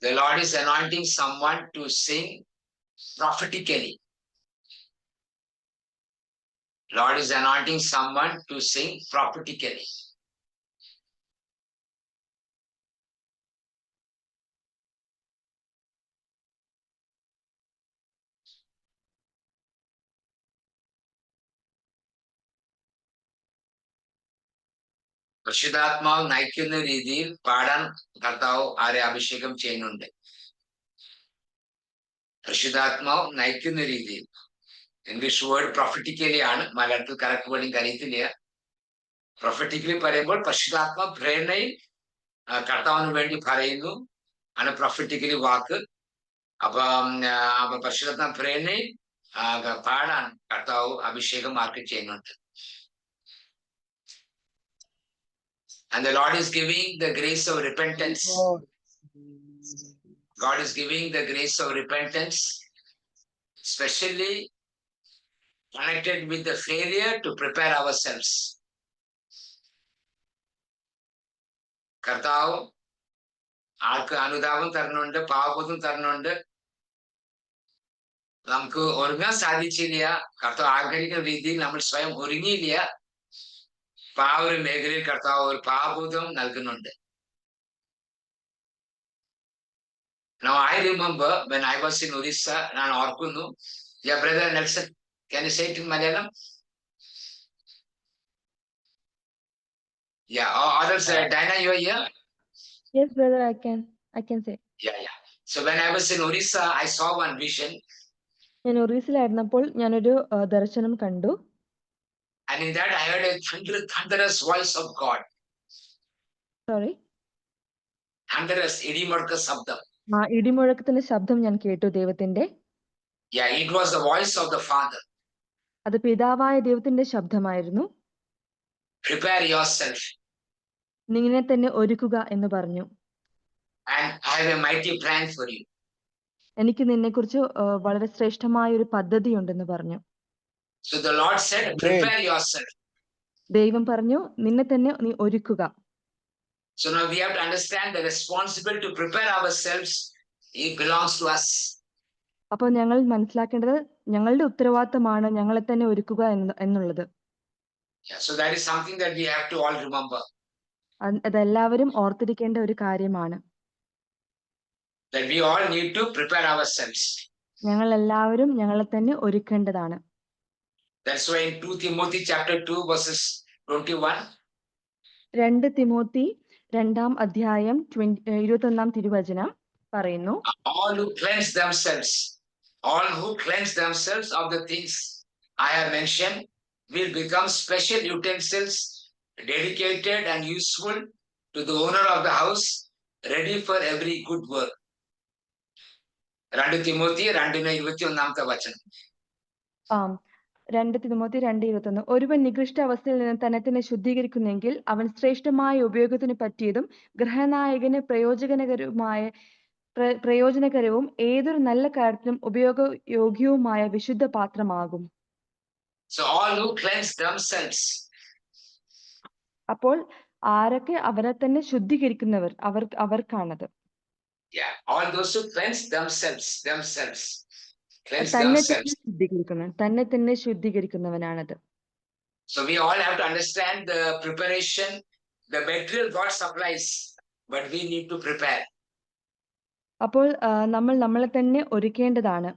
The Lord is anointing someone to sing prophetically. Lord is anointing someone to sing prophetically. പരിശുദ്ധാത്മാവ് നയിക്കുന്ന രീതിയിൽ പാടാൻ കർത്താവ് ആരെ അഭിഷേകം ചെയ്യുന്നുണ്ട്. പരിശുദ്ധാത്മാവ് നയിക്കുന്ന രീതിയിൽ. ഇംഗ്ലീഷ് വേർഡ് പ്രൊഫറ്റിക്കലി ആണ്, മലയാളത്തിൽ കറക്റ്റ് വേർഡിങ് അറിയത്തില്ല. പ്രൊഫറ്റിക്കലി പറയുമ്പോൾ പരിശുദ്ധാത്മാ പ്രേരണയിൽ കർത്താവിന് വേണ്ടി പറയുന്നു ആണ് പ്രൊഫറ്റിക്കലി വാക്ക്. അപ്പൊ പരിശുദ്ധാത്മാ പ്രേരണയിൽ പാടാൻ കർത്താവ് അഭിഷേകം ആർക്ക് ചെയ്യുന്നുണ്ട്. And the Lord is giving the grace of repentance. God is giving the grace of repentance, especially connected with the failure to prepare ourselves. കർത്താവ് ആൾക്ക് അനുതാപം തരുന്നുണ്ട്, പാപബോധം തരുന്നുണ്ട്. നമുക്ക് ഒരുങ്ങാൻ സാധിച്ചില്ല, കർത്താവ് ആഗ്രഹിക്കുന്ന രീതിയിൽ നമ്മൾ സ്വയം ഒരുങ്ങിയില്ല. അപ്പൊ ആ ഒരു മേഖലയിൽ കർത്താവ് ഒരു പാപബോധം നൽകുന്നുണ്ട്. Now I remember when I was in Orissa, ഞാൻ ഓർക്കുന്നു. Yeah, brother Nelson, can you say it in Malayalam? Yeah, others, Diana, you are here? Yes, brother, I can say. Yeah. So when I was in Orissa, I saw one vision. ഞാൻ ഒറീസിലായിരുന്നപ്പോൾ ഞാനൊരു ദർശനം കണ്ടു. And in that I heard a thunderous voice of God. Sorry? Thunderous, ഇടിമുഴക്ക ശബ്ദം. ഇടിമുഴക്കത്തിന്റെ ശബ്ദം ഞാൻ കേട്ടു ദൈവത്തിന്റെ. Yeah, it was the voice of the Father. അത് പിതാവായ ദൈവത്തിന്റെ ശബ്ദമായിരുന്നു. Prepare yourself. നിങ്ങളെ തന്നെ ഒരുക്കുക എന്ന് പറഞ്ഞു. And I have a mighty plan for you. എനിക്ക് നിന്നെക്കുറിച്ച് വളരെ ശ്രേഷ്ഠമായ ഒരു പദ്ധതി ഉണ്ടെന്ന് പറഞ്ഞു. So the Lord said, prepare yourself. ദൈവം പറഞ്ഞു, നിന്നെ തന്നെ നീ ഒരുക്കുക. So now we have to understand the responsibility to prepare ourselves. It belongs to us. അപ്പോൾ ഞങ്ങൾ മനസ്സിലാക്കേണ്ടത് ഞങ്ങളുടെ ഉത്തരവാദിത്തമാണ് ഞങ്ങളെ തന്നെ ഒരുക്കുക എന്നുള്ളത്. Yeah, so that is something that we have to all remember. അതെല്ലാവരും ഓർത്തിരിക്കേണ്ട ഒരു കാര്യമാണ്. That we all need to prepare ourselves. ഞങ്ങൾ എല്ലാവരും ഞങ്ങളെ തന്നെ ഒരുക്കേണ്ടതാണ്. That's why in 2 Timothy chapter 2 verses 21. 2 Timothy 2-ാം അധ്യായം 21-ാം തിരുവചനം പറയുന്നു. All who cleanse themselves of the things I have mentioned will become special utensils, dedicated and useful to the owner of the house, ready for every good work. 2 Timothy 2:21 വചനം. 2 Timothy 2:21. ഒരുവൻ നികൃഷ്ട അവസ്ഥയിൽ നിന്ന് തന്നെ ശുദ്ധീകരിക്കുന്നെങ്കിൽ അവൻ ശ്രേഷ്ഠമായ ഉപയോഗത്തിന് പറ്റിയതും ഗൃഹനായകന് പ്രയോജനകരവും ഏതൊരു നല്ല കാര്യത്തിനും ഉപയോഗയോഗ്യവുമായ വിശുദ്ധ പാത്രമാകും. So all who cleanse themselves, അപ്പോൾ ആരൊക്കെ അവരെ തന്നെ ശുദ്ധീകരിക്കുന്നവർ അവർക്കാണത്. yeah, all those who cleanse themselves, cleanse തന്നെ themselves. തന്നെ ശുദ്ധീകരിക്കുന്നവനാണത്. So we all have to understand the preparation, the material God supplies, but we need to prepare. അപ്പോൾ നമ്മൾ നമ്മളെ തന്നെ ഒരുക്കേണ്ടതാണ്.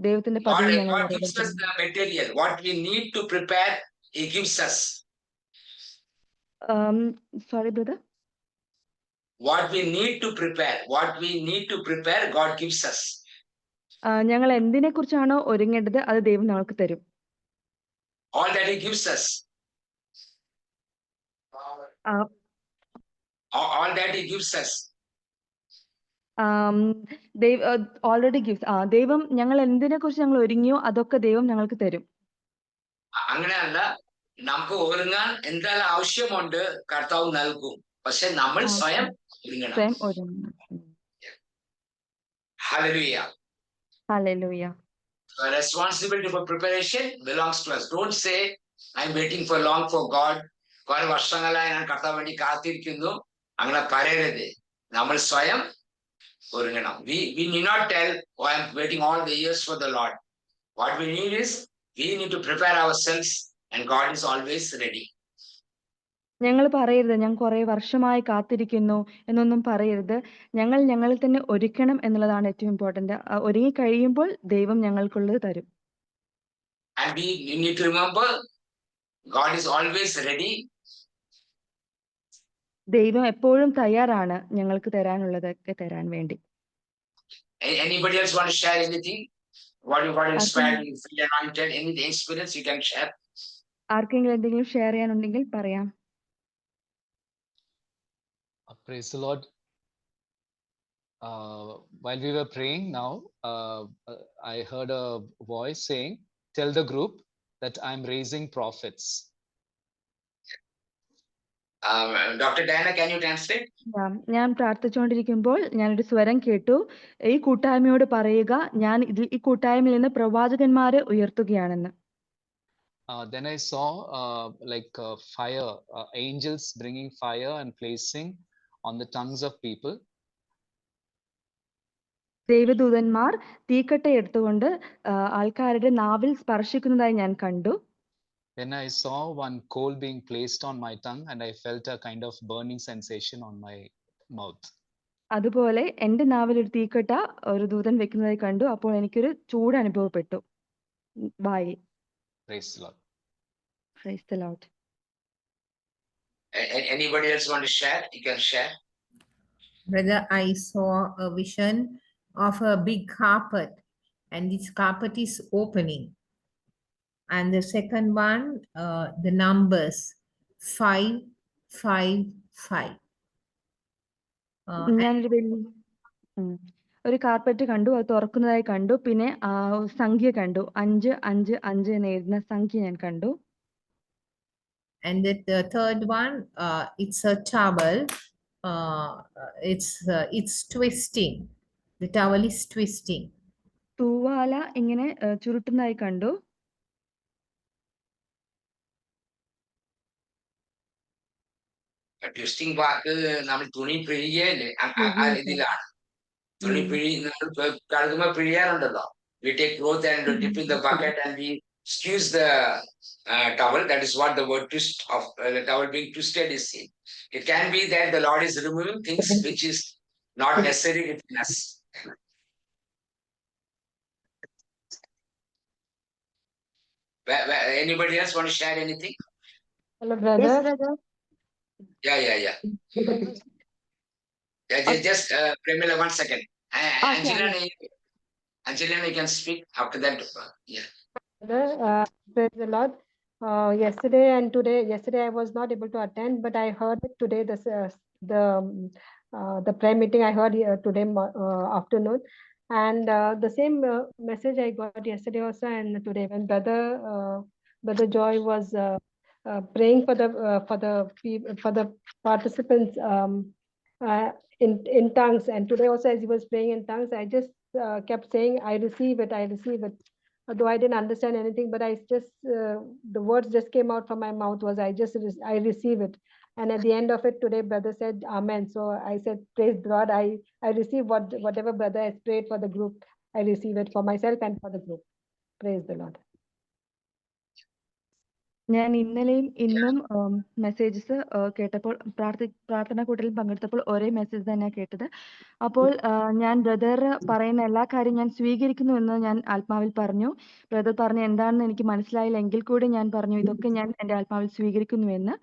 ദൈവത്തിന്റെ പദ്ധതി ഞങ്ങൾ God gives us the material. What we need to prepare, He gives us. Sorry, brother. What we need to prepare, God gives us. ഞങ്ങൾ എന്തിനെ കുറിച്ചാണോ ഒരുങ്ങേണ്ടത് അത് ദൈവം ഞങ്ങൾക്ക് തരും. All that He gives us. All that He gives us. Already gift. ദൈവം ഞങ്ങൾ എന്തിനെ കുറിച്ച് ഞങ്ങൾ ഒരുങ്ങിയോ അതൊക്കെ ദൈവം ഞങ്ങൾക്ക് തരും. അങ്ങനെയല്ല, നമുക്ക് ഒരുങ്ങാൻ എന്തെല്ലാം ആവശ്യമുണ്ട് കർത്താവ് നൽകും, പക്ഷെ നമ്മൾ സ്വയം ഒരുങ്ങണം. Hallelujah. Hallelujah. The responsibility for preparation belongs to us. Don't say, I'm waiting for long for God. കുറെ വർഷങ്ങളായി ഞാൻ കർത്താവ് വേണ്ടി കാത്തിരിക്കുന്നു. അങ്ങനെ പറയരുത്. നമ്മൾ സ്വയം ഒരുങ്ങണം. We need not tell, oh, I'm waiting all the years for the Lord. What we need is, we need to prepare ourselves, and God is always ready. ഞങ്ങൾ പറയരുത് ഞാൻ കുറെ വർഷമായി കാത്തിരിക്കുന്നു എന്നൊന്നും പറയരുത്. ഞങ്ങളിൽ തന്നെ ഒരുക്കണം എന്നുള്ളതാണ് ഏറ്റവും ഇമ്പോർട്ടന്റ്. ഒരുങ്ങി കഴിയുമ്പോൾ ദൈവം ഞങ്ങൾക്കുള്ളത് തരും. And we need to remember, God is always ready. ദൈവം എപ്പോഴും തയ്യാറാണ് ഞങ്ങൾക്ക് തരാനുള്ളതൊക്കെ തരാൻ വേണ്ടി. Anybody else want to share anything? What you got inspired, you feel anointed, any experience you can share? ആർക്കെങ്കിലും എന്തെങ്കിലും ഷെയർ ചെയ്യാനുണ്ടെങ്കിൽ പറയാം. Praise the Lord. While we were praying now, I heard a voice saying, tell the group that I'm raising prophets. Dr. Diana, can you translate? ഞാൻ പ്രാർത്ഥിച്ചുകൊണ്ടിരിക്കുമ്പോൾ ഞാനൊരു സ്വരം കേട്ടു. ഈ കൂട്ടായ്മയോട് പറയുക, ഞാൻ ഈ കൂട്ടായ്മയിൽ നിന്ന് പ്രവാചകന്മാരെ ഉയർത്തുകയാണെന്ന്. Then I saw fire, angels bringing fire and placing on the tongues of people. ദൈവദൂതന്മാർ തീക്കട്ട എടുത്തുകൊണ്ട് ആൾക്കാരുടെ നാവിൽ സ്പർശിക്കുന്നതായി ഞാൻ കണ്ടു. Then I saw one coal being placed on my tongue and I felt a kind of burning sensation on my mouth. അതുപോലെ എൻ്റെ നാവിൽ ഒരു തീക്കട്ട ഒരു ദൂതൻ വെക്കുന്നതായി കണ്ടു. അപ്പോൾ എനിക്കൊരു ചൂട് അനുഭവപ്പെട്ടു വായിൽ. Praise the Lord. Praise the Lord. Anybody else want to share? You can share. Brother, I saw a vision of a big carpet, and this carpet is opening. And the second one, the numbers 555. ഒരു carpet കണ്ടു, അത് തുറക്കുന്നതായി കണ്ടു. പിന്നെ സംഖ്യ കണ്ടു, 555 എന്ന് എഴുതുന്ന സംഖ്യ ഞാൻ കണ്ടു. And the third one, it's a towel. It's twisting. The towel is twisting. തൂവാല ഇങ്ങനെ ചുരുട്ടുന്നതായി കണ്ടു. ട്വിസ്റ്റിംഗ് വാക്ക് നമ്മൾ തുണി പിഴിയല്ലേ, ഇതിലാണ് തുണി കഴുകുമ്പോ പിഴിയാറുണ്ടല്ലോ. We take cloth and dip in the bucket and we squeeze the towel. That is what the word twist of the towel being twisted is seen. It can be that the Lord is removing things which is not necessary within us. Anybody else want to share anything? Hello, brother. Yes, brother. Yeah. Just Premila, 1 second. Angelina, you can speak after that. Yeah. Praise the Lord. Yesterday and today. Yesterday I was not able to attend, but I heard it today. The prayer meeting I heard today afternoon, and the same message I got yesterday also and today when Brother Joy was praying for the participants in tongues, and today also as he was praying in tongues, I just kept saying, I receive it. though I didn't understand anything, but I just, the words just came out from my mouth was, I receive it. And at the end of it today, brother said, Amen. So I said, praise God. I receive whatever brother has prayed for the group. I receive it for myself and for the group. Praise the Lord. ഞാൻ ഇന്നലെയും ഇന്നും messages കേട്ടപ്പോൾ പ്രാർത്ഥനാ കൂട്ടത്തിൽ പങ്കെടുത്തപ്പോൾ ഒരേ message തന്നെയാണ് കേട്ടത്. അപ്പോൾ ഞാൻ ബ്രദർ പറയുന്ന എല്ലാ കാര്യം ഞാൻ സ്വീകരിക്കുന്നു എന്ന് ഞാൻ ആത്മാവിൽ പറഞ്ഞു. ബ്രദർ പറഞ്ഞ എന്താണെന്ന് എനിക്ക് മനസ്സിലായില്ല എങ്കിൽ കൂടി ഞാൻ പറഞ്ഞു ഇതൊക്കെ ഞാൻ എൻ്റെ ആത്മാവിൽ സ്വീകരിക്കുന്നു എന്ന്.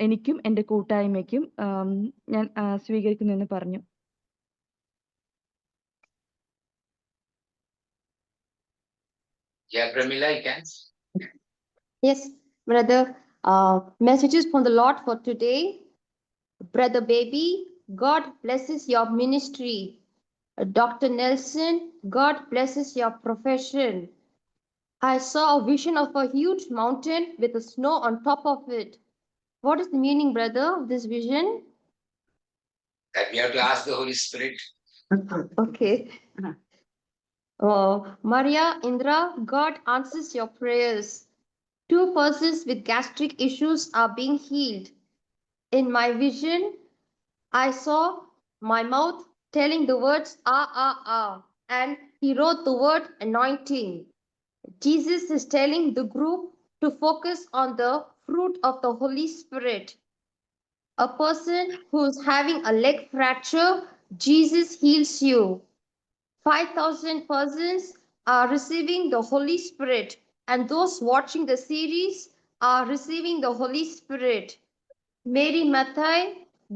എനിക്കും എൻ്റെ കൂട്ടായ്മയ്ക്കും ഞാൻ സ്വീകരിക്കുന്നു എന്ന് പറഞ്ഞു. Yeah, Pramila, you can. Yes, brother. Messages from the Lord for today. Brother Baby, God blesses your ministry. Dr. Nelson, God blesses your profession. I saw a vision of a huge mountain with the snow on top of it. What is the meaning, brother, of this vision? That we have to ask the Holy Spirit. Okay. Maria, Indra, God answers your prayers. 2 persons with gastric issues are being healed. In my vision, I saw my mouth telling the words, ah, ah, ah, and he wrote the word anointing. Jesus is telling the group to focus on the fruit of the Holy Spirit. A person who is having a leg fracture, Jesus heals you. 5,000 persons are receiving the Holy Spirit, and those watching the series are receiving the Holy Spirit. Mary Mathai,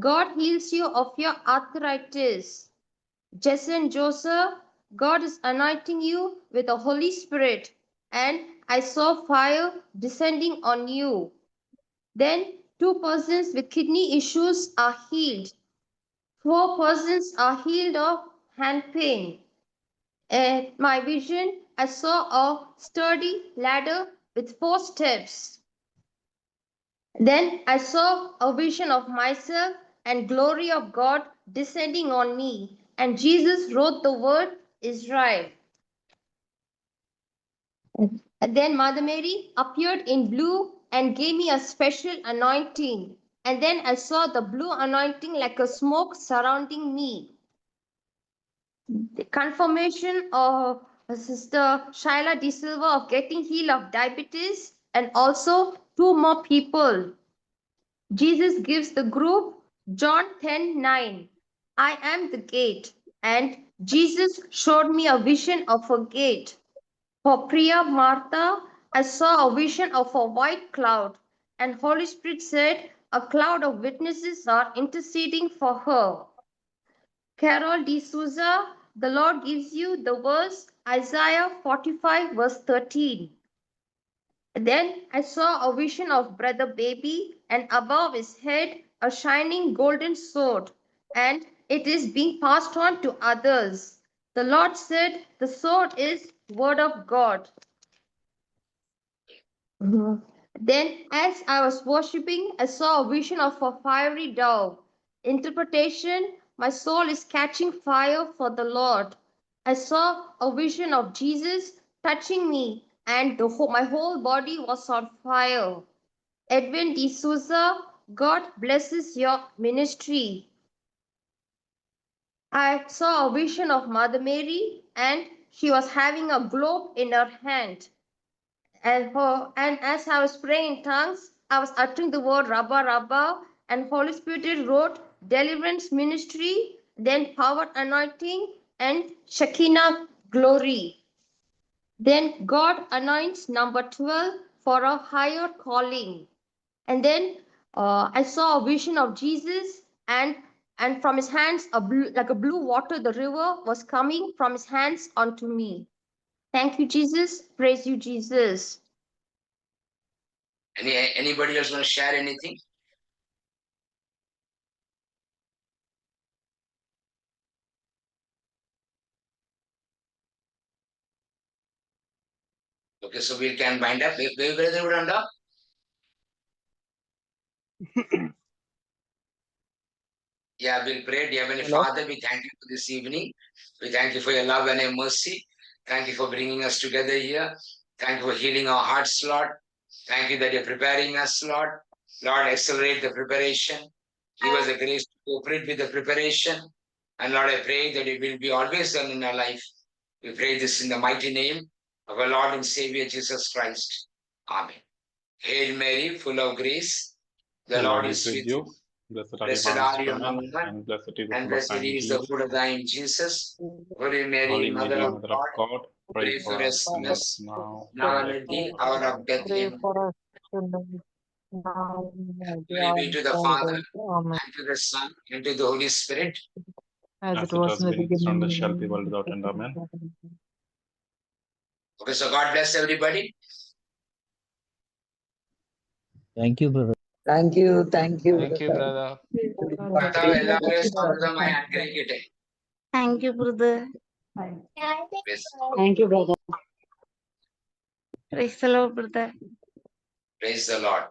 God heals you of your arthritis. Jason Joseph, God is anointing you with the Holy Spirit, and I saw fire descending on you. Then 2 persons with kidney issues are healed. 4 persons are healed of hand pain. In my vision, I saw a sturdy ladder with 4 steps. Then I saw a vision of myself and glory of God descending on me, and Jesus wrote the word Israel. And then Mother Mary appeared in blue and gave me a special anointing. And then I saw the blue anointing like a smoke surrounding me. The confirmation of Sister Shaila De Silva of getting healed of diabetes, and also 2 more people. Jesus gives the group John 10:9. I am the gate, and Jesus showed me a vision of a gate. For Priya Martha, I saw a vision of a white cloud, and Holy Spirit said a cloud of witnesses are interceding for her. Carol De Souza, the Lord gives you the verse Isaiah 45 verse 13. Then I saw a vision of Brother Baby, and above his head a shining golden sword, and it is being passed on to others. The Lord said the sword is word of God. Then as I was worshipping, I saw a vision of a fiery dove. Interpretation, my soul is catching fire for the Lord. I saw a vision of Jesus touching me, and my whole body was on fire. Edwin De Souza, God blesses your ministry. I saw a vision of Mother Mary, and she was having a globe in her hand. And as I was praying in tongues, I was uttering the word Rabba Rabba, and Holy Spirit wrote deliverance ministry, then power anointing, and Shekinah glory. Then God anoints number 12 for a higher calling. And then I saw a vision of Jesus, and from his hands, like a blue water, the river was coming from his hands onto me. Thank you, Jesus. Praise you, Jesus. Anybody else want to share anything? Okay, so we can wind up. Where would end up? Yeah, we'll pray. Dear Heavenly Father, we thank you for this evening. We thank you for your love and your mercy. Thank you for bringing us together here. Thank you for healing our hearts, Lord. Thank you that you're preparing us, Lord. Lord, accelerate the preparation. Give us the grace to cooperate with the preparation. And Lord, I pray that it will be always done in our life. We pray this in the mighty name of our Lord and Savior Jesus Christ. Amen. Hail Mary, full of grace, the Lord is with you. Blessed are you among women, and blessed is the and fruit of blessed thine is the Jesus. fruit of thine, Jesus. Holy Mary, Holy Mother Mary, of Mother of God, God, pray pray for for us us sinners sinners, now now and and at at the the hour of hour our of death. death. Amen. Glory be to the Father, and to the Son, and to the Holy Spirit. As it was been, is, and shall be, world without end. Amen. Okay, so God bless everybody. Thank you, brother. Thank you. Thank you. Thank you, brother. കർത്താവ് എല്ലാവരെയും സമൃദ്ധമായി അനുഗ്രഹിക്കട്ടെ. Thank you, brother. Praise Thank you, brother. Praise the Lord, brother. praise the Lord.